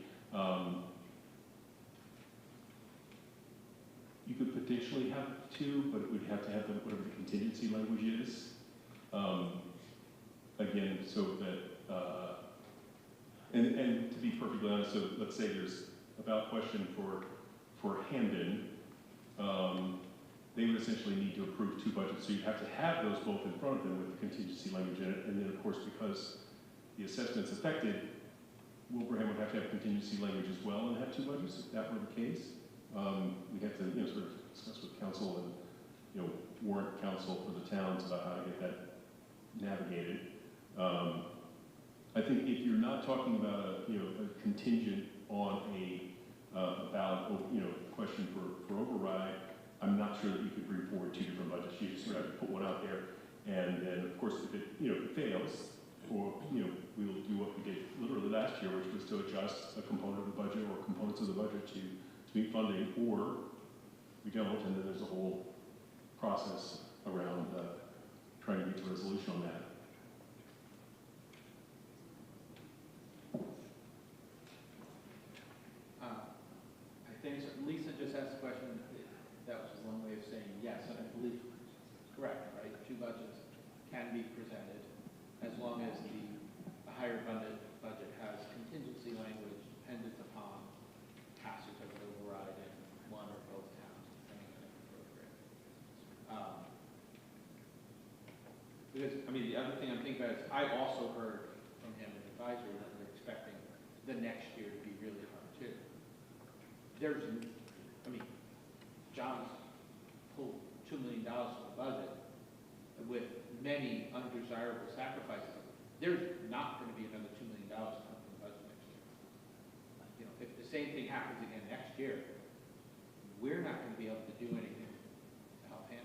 You could potentially have two, but it would have to have whatever the contingency language is. Again, so that, and to be perfectly honest, so let's say there's a ballot question for Hamden, they would essentially need to approve two budgets, so you'd have to have those both in front of them with the contingency language in it, and then of course, because the assessment's affected, Wilbraham would have to have contingency language as well and have two budgets, if that were the case. We'd have to, sort of discuss with council and, warrant council for the towns about how to get that navigated. I think if you're not talking about a contingent on a ballot, question for override, I'm not sure that you could bring forward two different budgets. You just sort of put one out there, and then of course if it fails, or we'll do what we did literally last year, which was to adjust a component of the budget or components of the budget to meet funding, or we don't, and then there's a whole process around trying to get to a resolution on that.
I think Lisa just asked a question. That was one way of saying yes, and I believe correct, right? Two budgets can be presented as long as the higher funded budget has contingency language dependent upon passage of an override in one or both towns, depending on if appropriate. Because, the other thing I'm thinking about is I also heard from him in advisory that we're expecting the next year to be really hard too. John's pulled $2 million from the budget with many undesirable sacrifices. There's not going to be another $2 million coming from the budget next year. If the same thing happens again next year, we're not going to be able to do anything to help him.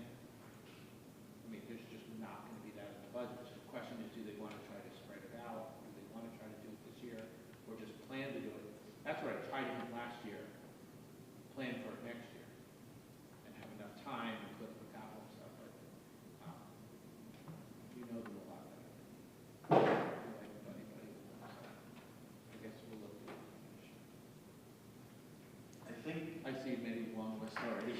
There's just not going to be that in the budget. So the question is, do they want to try to spread it out? Do they want to try to do it this year, or just plan to do it? That's what I tried to do last year. Plan for it next year, and have enough time and put up a capital stuff. But you know them a lot better. I guess we'll look at it.
I think.
I see many long lists already.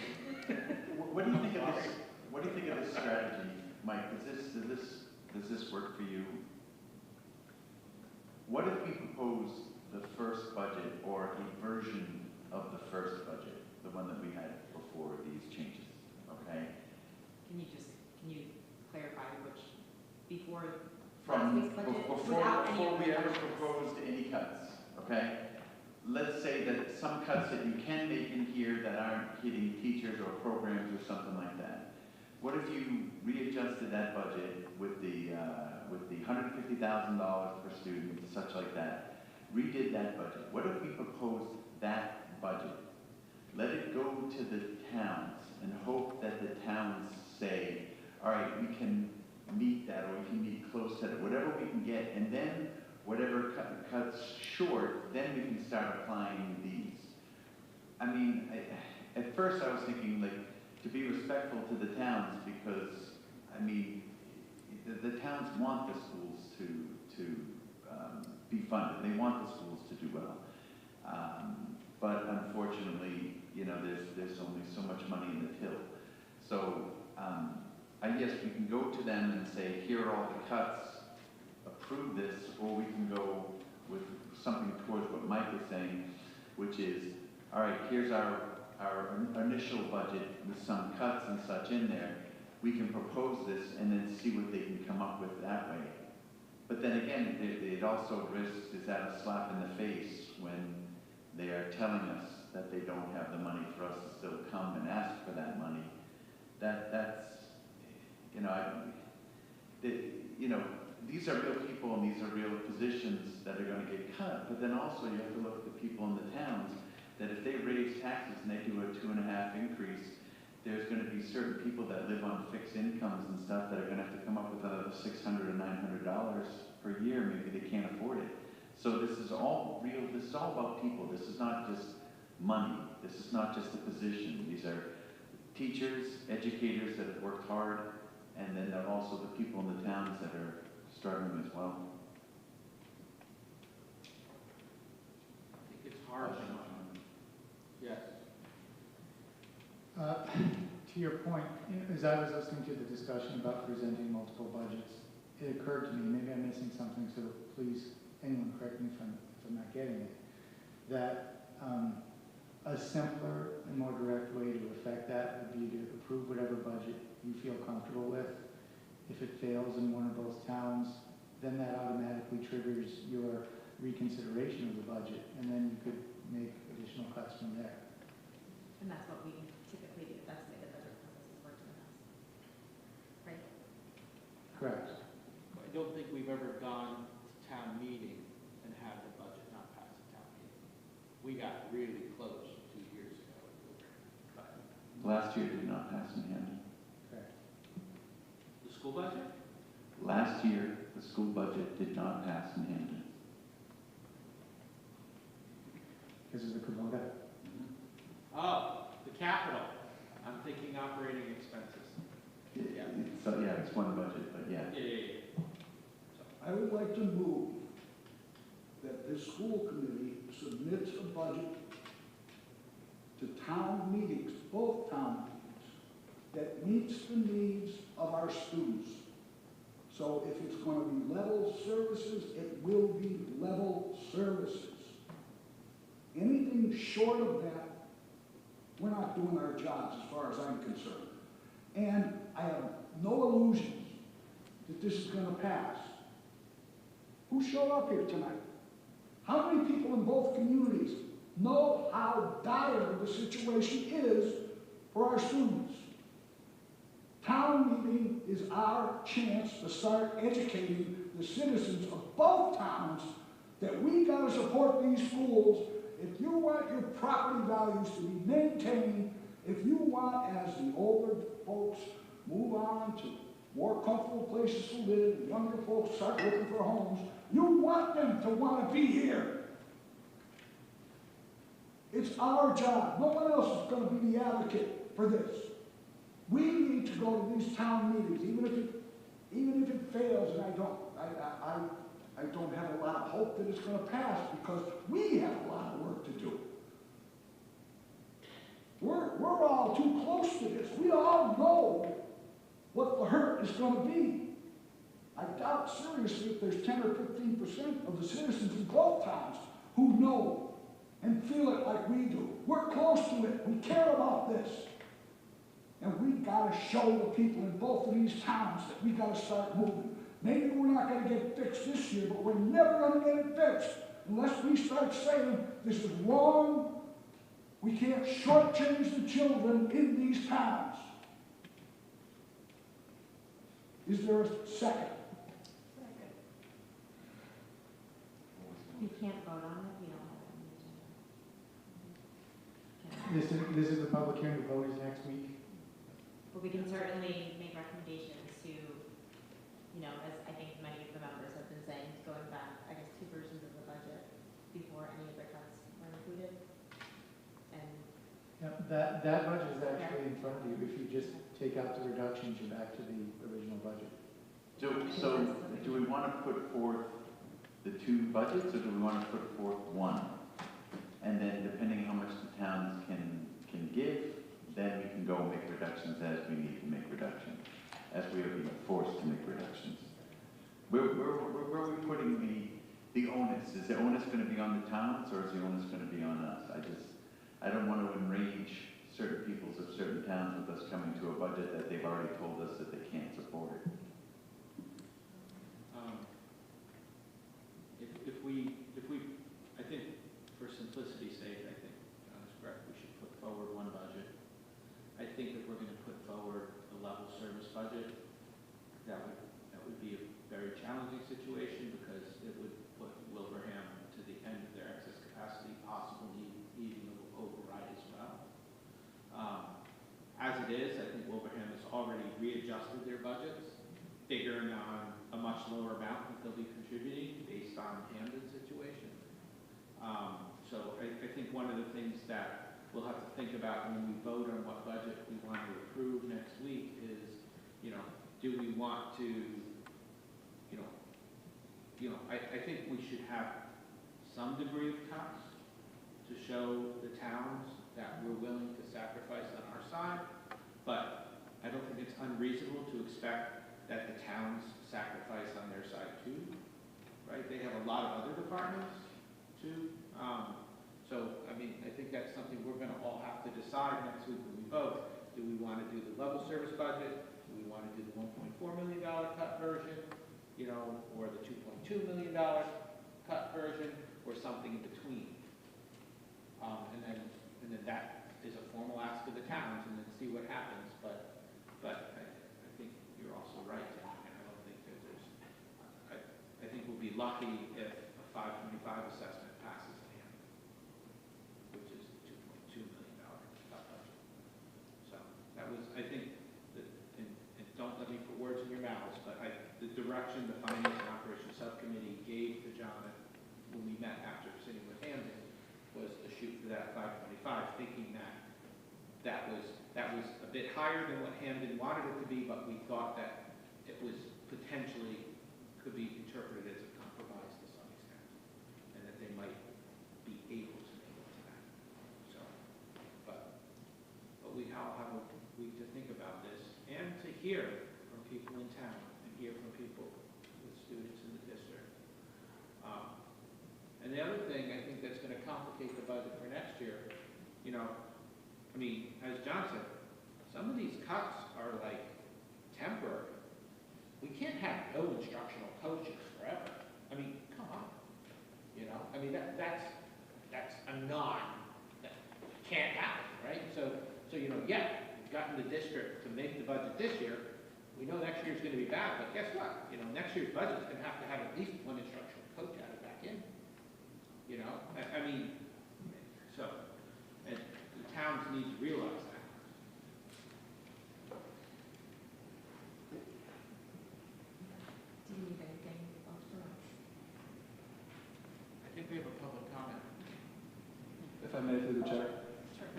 What do you think of this? What do you think of this strategy, Mike? Does this work for you? What if we propose the first budget or a version of the first budget, the one that we had before these changes? Okay.
Can you clarify which before
From
last week's budget without any
before
of the
we ever
extras?
proposed any cuts, okay? Let's say that some cuts that you can make in here that aren't hitting teachers or programs or something like that. What if you readjusted that budget with the $150,000 per student, such like that? Redid that budget. What if we proposed that budget? Let it go to the towns and hope that the towns say, all right, we can meet that, or we can meet close to it, whatever we can get, and then whatever cuts short, then we can start applying these. At first I was thinking, to be respectful to the towns, because, the towns want the schools to be funded. They want the schools to do well. But unfortunately, there's only so much money in the till. So I guess we can go to them and say, here are all the cuts, approve this, or we can go with something towards what Mike was saying, which is, all right, here's our initial budget with some cuts and such in there. We can propose this and then see what they can come up with that way. But then again, it also risks, is that a slap in the face when they are telling us that they don't have the money for us to still come and ask for that money, that's, you know, these are real people and these are real positions that are gonna get cut, but then also you have to look at the people in the towns, that if they raise taxes and they do a 2.5 increase, there's gonna be certain people that live on fixed incomes and stuff that are gonna have to come up with another $600 or $900 per year, maybe they can't afford it. So this is all real, this is all about people, this is not just money, this is not just a position, these are teachers, educators that have worked hard, and then there are also the people in the towns that are struggling as well.
I think it's hard. Yes.
To your point, as I was listening to the discussion about presenting multiple budgets, it occurred to me, maybe I'm missing something, so please, anyone correct me if I'm not getting it, that a simpler and more direct way to affect that would be to approve whatever budget you feel comfortable with. If it fails in one of those towns, then that automatically triggers your reconsideration of the budget, and then you could make additional cuts from there.
And that's what we typically do. That's the way the budget process has worked in the past. Right?
Correct.
I don't think we've ever gone to town meeting and had the budget not pass a town meeting. We got really close 2 years ago. But
Last year did not pass in Hampton.
Correct.
the school budget?
Last year, the school budget did not pass in Hampton.
Because of the Kubota.
Oh, the capital. I'm thinking operating expenses. Yeah.
So, yeah, it's one budget, but yeah.
Yeah.
I would like to move that this school committee submits a budget to town meetings, both town meetings, that meets the needs of our students. So if it's going to be level services, it will be level services. Anything short of that, we're not doing our jobs as far as I'm concerned. And I have no illusions that this is going to pass. Who showed up here tonight? How many people in both communities know how dire the situation is for our students? Town meeting is our chance to start educating the citizens of both towns that we got to support these schools. If you want your property values to be maintained, if you want, as the older folks move on to more comfortable places to live, and younger folks start looking for homes, you want them to want to be here. It's our job. No one else is going to be the advocate for this. We need to go to these town meetings, even if it fails, and I don't have a lot of hope that it's going to pass because we have a lot of work to do. We're all too close to this. We all know what the hurt is going to be. I doubt seriously if there's 10 or 15% of the citizens in both towns who know and feel it like we do. We're close to it. We care about this. And we've got to show the people in both of these towns that we've got to start moving. Maybe we're not going to get it fixed this year, but we're never going to get it fixed unless we start saying this is wrong. We can't shortchange the children in these towns. Is there a second?
We can't vote on it. We don't have it on the agenda.
This is the public hearing. The vote is next week.
But we can certainly make recommendations to, as I think many of the members have been saying, going back, I guess, 2 versions of the budget before any of the cuts were included. And
Yep, that budget is actually in front of you. If you just take out the reductions, you're back to the original budget.
So do we want to put forth the 2 budgets, or do we want to put forth one? And then depending how much the towns can give, then we can go make reductions as we need to make reductions, as we are being forced to make reductions. Where are we putting the onus? Is the onus going to be on the towns, or is the onus going to be on us? I don't want to enrage certain peoples of certain towns with us coming to a budget that they've already told us that they can't support.
If we, I think for simplicity's sake, much lower amount that they'll be contributing based on Hamden's situation. So I think one of the things that we'll have to think about when we vote on what budget we want to approve next week is, do we want to, I think we should have some degree of cuts to show the towns that we're willing to sacrifice on our side, but I don't think it's unreasonable to expect that the towns sacrifice on their side too, right? They have a lot of other departments too. So, I mean, I think that's something we're gonna all have to decide next week when we vote. Do we wanna do the level service budget? Do we wanna do the $1.4 million cut version, or the $2.2 million cut version, or something in between? And then that is a formal ask of the towns, and then see what happens. But I think you're also right, Tim, and I don't think that there's. I think we'll be lucky if a 525 assessment passes in Hampton, which is $2.2 million cut budget. So that was, I think, and don't let me put words in your mouths, but the direction the Finance and Operations Subcommittee gave to John when we met after sitting with Hamden was to shoot for that 525, thinking that was a bit higher than what Hamden wanted it to be, but we thought that it was potentially could be interpreted as a compromise to some extent, and that they might be able to make it to that. So, but we all have a week to think about this and to hear from people in town and hear from people with students in the district. And the other thing I think that's going to complicate the budget for next year, I mean, as John said, some of these cuts are like temporary. We can't have no instructional coaches forever. I mean, come on. I mean, that's a that can't happen, right? So yeah, we've gotten the district to make the budget this year. We know next year's going to be bad, but guess what? Next year's budget is going to have at least one instructional coach added back in. I mean, so, and the towns need to realize that.
Do you need anything else from us?
I think we have a public comment.
If I may, through the chair.
Sure.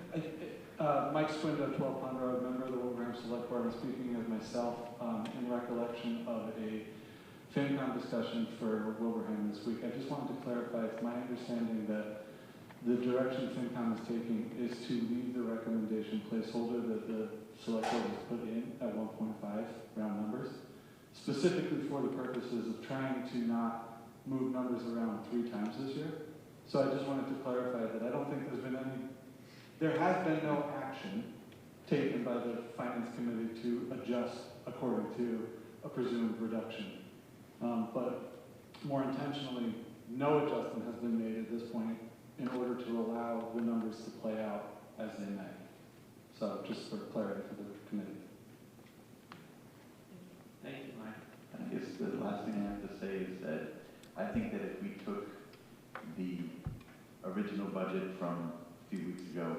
Mike Swinda, 12 Pond Road, member of the Wilbraham Select Board. I'm speaking as myself in recollection of a FinCom discussion for Wilbraham this week. I just wanted to clarify, it's my understanding that the direction FinCom is taking is to leave the recommendation placeholder that the Select Board has put in at 1.5 round numbers, specifically for the purposes of trying to not move numbers around 3 times this year. So I just wanted to clarify that I don't think there has been no action taken by the Finance Committee to adjust according to a presumed reduction. But more intentionally, no adjustment has been made at this point in order to allow the numbers to play out as they may. So just for clarity for the committee.
Thank you, Mike.
I guess the last thing I have to say is that I think that if we took the original budget from a few weeks ago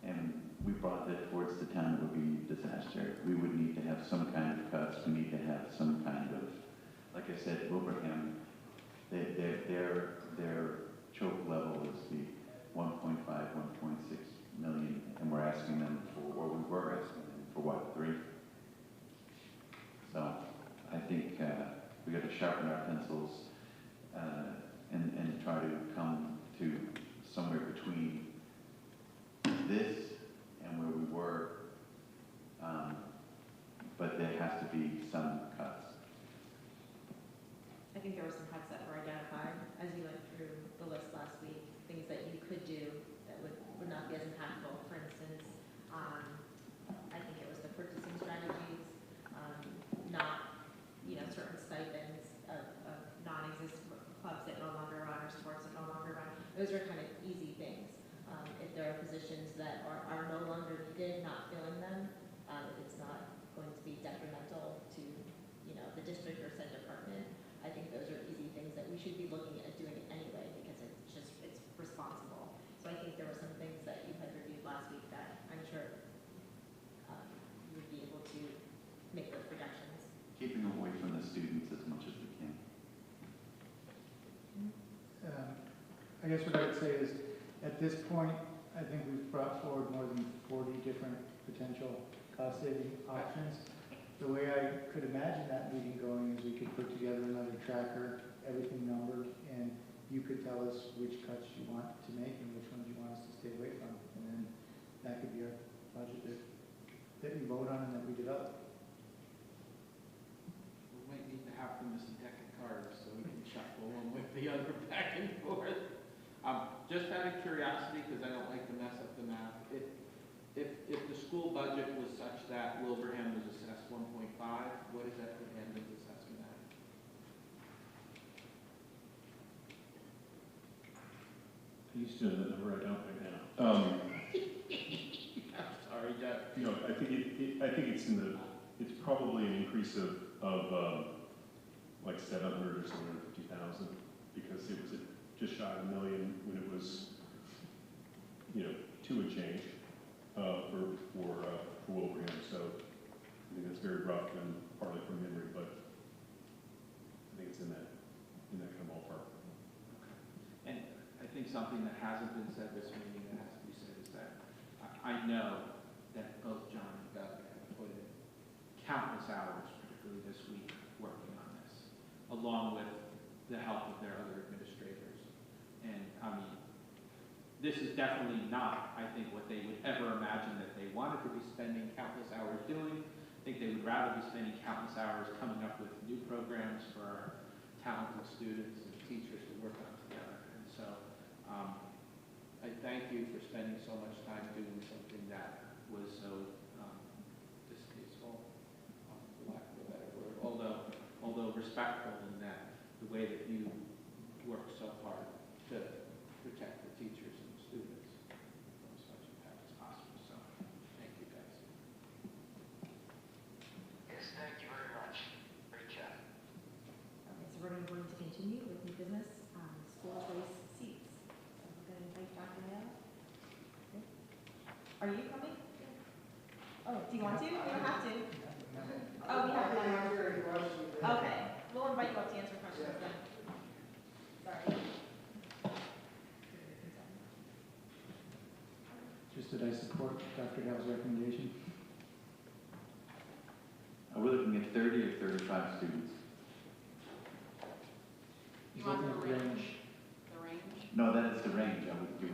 and we brought that towards the town, it would be a disaster. We would need to have some kind of cuts. We need to have some kind of, like I said, Wilbraham, their choke level is the 1.5, 1.6 million, and we're asking them for, or we were asking them for what, 3? So I think we got to sharpen our pencils and try to come to somewhere between this and where we were, but there has to be some cuts.
I think there were some cuts that were identified as you went through the list last week, things that you could do that would not be as impactful. For instance, I think it was the purchasing strategies, not, certain stipends of non-existent clubs that no longer run or sports that no longer run. Those are kind of easy things. If there are positions that are no longer needed, not filling them, if it's not going to be detrimental to, the district or said department, I think those are easy things that we should be looking at doing anyway because it's responsible. So I think there were some things that you had reviewed last week that I'm sure you would be able to make those projections.
Keeping away from the students as much as we
guess what I would say is, at this point, I think we've brought forward more than 40 different potential cost-saving options. The way I could imagine that meeting going is we could put together another tracker, everything numbered, and you could tell us which cuts you want to make and which ones you want us to stay away from. And then that could be our budget that we vote on and that we develop.
We might need to have them as a deck of cards so we can shuffle one with the other back and forth. Just out of curiosity, because I don't like to mess up the math, if the school budget was such that Wilbraham was assessed 1.5, what is that for Hamden's assessment at?
I used to know that number, I don't right now.
I'm sorry, Jeff.
You know, I think it's probably an increase of like 700 or 750,000, because it was just shy of $1 million when it was, you know, 2 and change for Wilbraham. So I think that's very rough and partly from memory, but I think it's in that kind of ballpark.
And I think something that hasn't been said this meeting that has to be said is that I know that both John and Doug have put in countless hours, particularly this week, working on this, along with the help of their other administrators. And I mean, this is definitely not, I think, what they would ever imagine that they wanted to be spending countless hours doing. I think they would rather be spending countless hours coming up with new programs for our talented students and teachers to work on together. And so I thank you for spending so much time doing something that was so distasteful, for lack of a better word, although respectful in that the way that you worked so hard to protect the teachers and the students from as much impact as possible. So thank you guys.
Yes, thank you very much. Great job.
Okay, so we're going to continue with new business, school choice seats. So we're going to invite Dr. Hale. Okay. Are you coming? Oh, do you want to? You don't have to. Oh, we have one. Okay, we'll invite you up to answer questions then. Sorry.
Just that I support Dr. Hale's recommendation.
Are we looking at 30 or 35 students?
You
He's
want
looking
the
at
range? The range?
No, that is the range.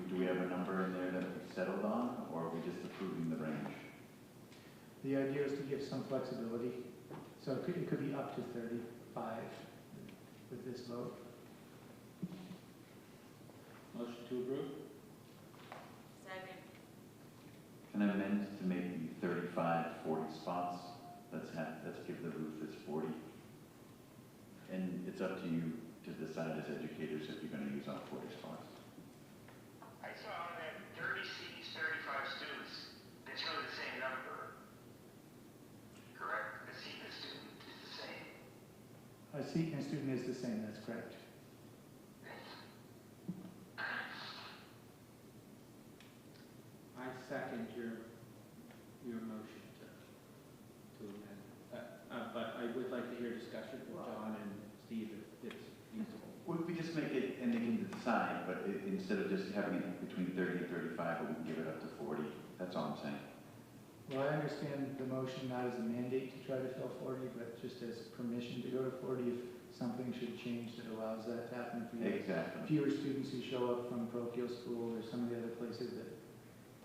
Do we have a number in there that we settled on, or are we just approving the range?
The idea is to give some flexibility. So it could be up to 35 with this vote.
Motion to approve?
Second.
Can I amend to make the 35 40 spots? Let's give the roof as 40. And it's up to you to decide as educators if you're going to use all 40 spots.
I saw on that 30 seats, 35 students. It's really the same number. Correct? The seat and the student is the same.
A seat and a student is the same, that's correct.
I second your motion to amend. But I would like to hear discussion from John and Steve if it's feasible.
We just make it, and they can decide, but instead of just having it between 30 and 35, we can give it up to 40. That's all I'm saying.
Well, I understand the motion not as a mandate to try to fill 40, but just as permission to go to 40 if something should change that allows that to happen. If we have
Exactly.
fewer students who show up from parochial school or some of the other places that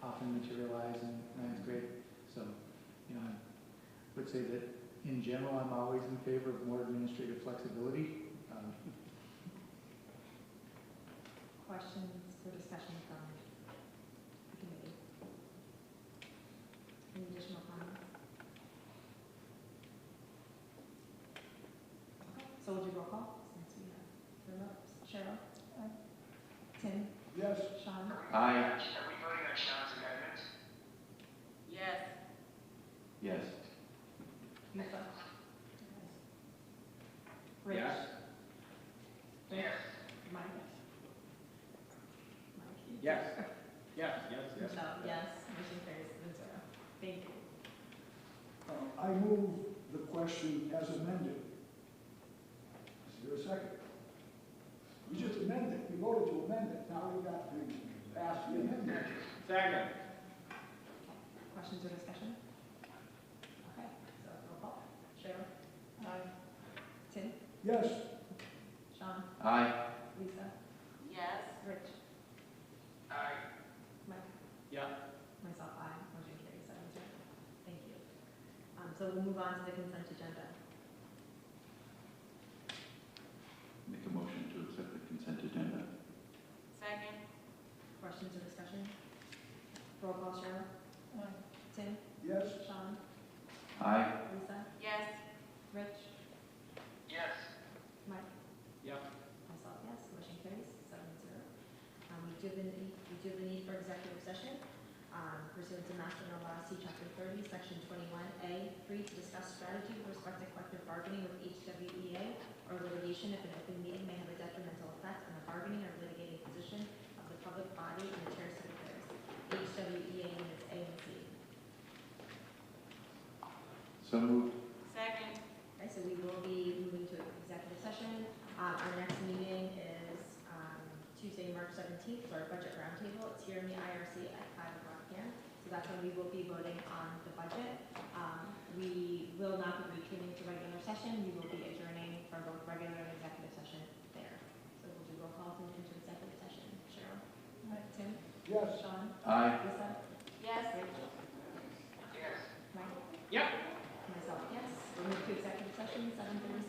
often materialize in ninth grade. So, you know, I would say that in general, I'm always in favor of more administrative flexibility.
Questions or discussion from the committee? Any additional comments? Okay, so we'll do roll call since we have Phillips, Cheryl, Tim,
Yes.
Sean.
Aye.
Are we voting on Sean's amendment?
Yes.
Yes.
Lisa. Rich.
Yes?
Yes.
Mike. Mike.
Yes. Yes, yes, yes.
Michelle, yes. Motion carries 7-0. Thank you.
I move the question as amended. Is there a second? We just amended, we voted to amend it. Now we got to pass the amendment.
Second.
Questions or discussion? Okay, so roll call. Cheryl? Aye. Tim?
Yes,
Sean?
Aye.
Lisa?
Yes.
Rich?
Aye.
Mike?
Yeah.
Myself, aye. Motion carries 7-0. Thank you. So we'll move on to the consent agenda.
Make a motion to accept the consent agenda.
Second.
Questions or discussion? Roll call, Cheryl? Aye. Tim?
yes,
Sean?
Aye.
Lisa?
Yes.
Rich?
Yes.
Mike?
Yep.
Myself, yes. Motion carries 7-0. We do have the need for executive session pursuant to Mass General Law, C Chapter 30, Section 21A, 3, to discuss strategy with respect to collective bargaining with HWEA or litigation if an open meeting may have a detrimental effect on the bargaining or litigating position of the public body in the chair of affairs, HWEA units A and C.
So moved.
Second.
Okay, so we will be moving to executive session. Our next meeting is Tuesday, March 17th, for our budget roundtable. It's here in the IRC at 5 o'clock p.m. So that's when we will be voting on the budget. We will not be returning to regular session. We will be adjourning for both regular and executive session there. So we'll do roll calls into executive session. Cheryl? Tim?
yes.
Sean?
Aye.
Lisa?
Yes.
Rachel?
Yes.
Mike?
Yep.
Myself, yes. We'll move to executive session, 7:30.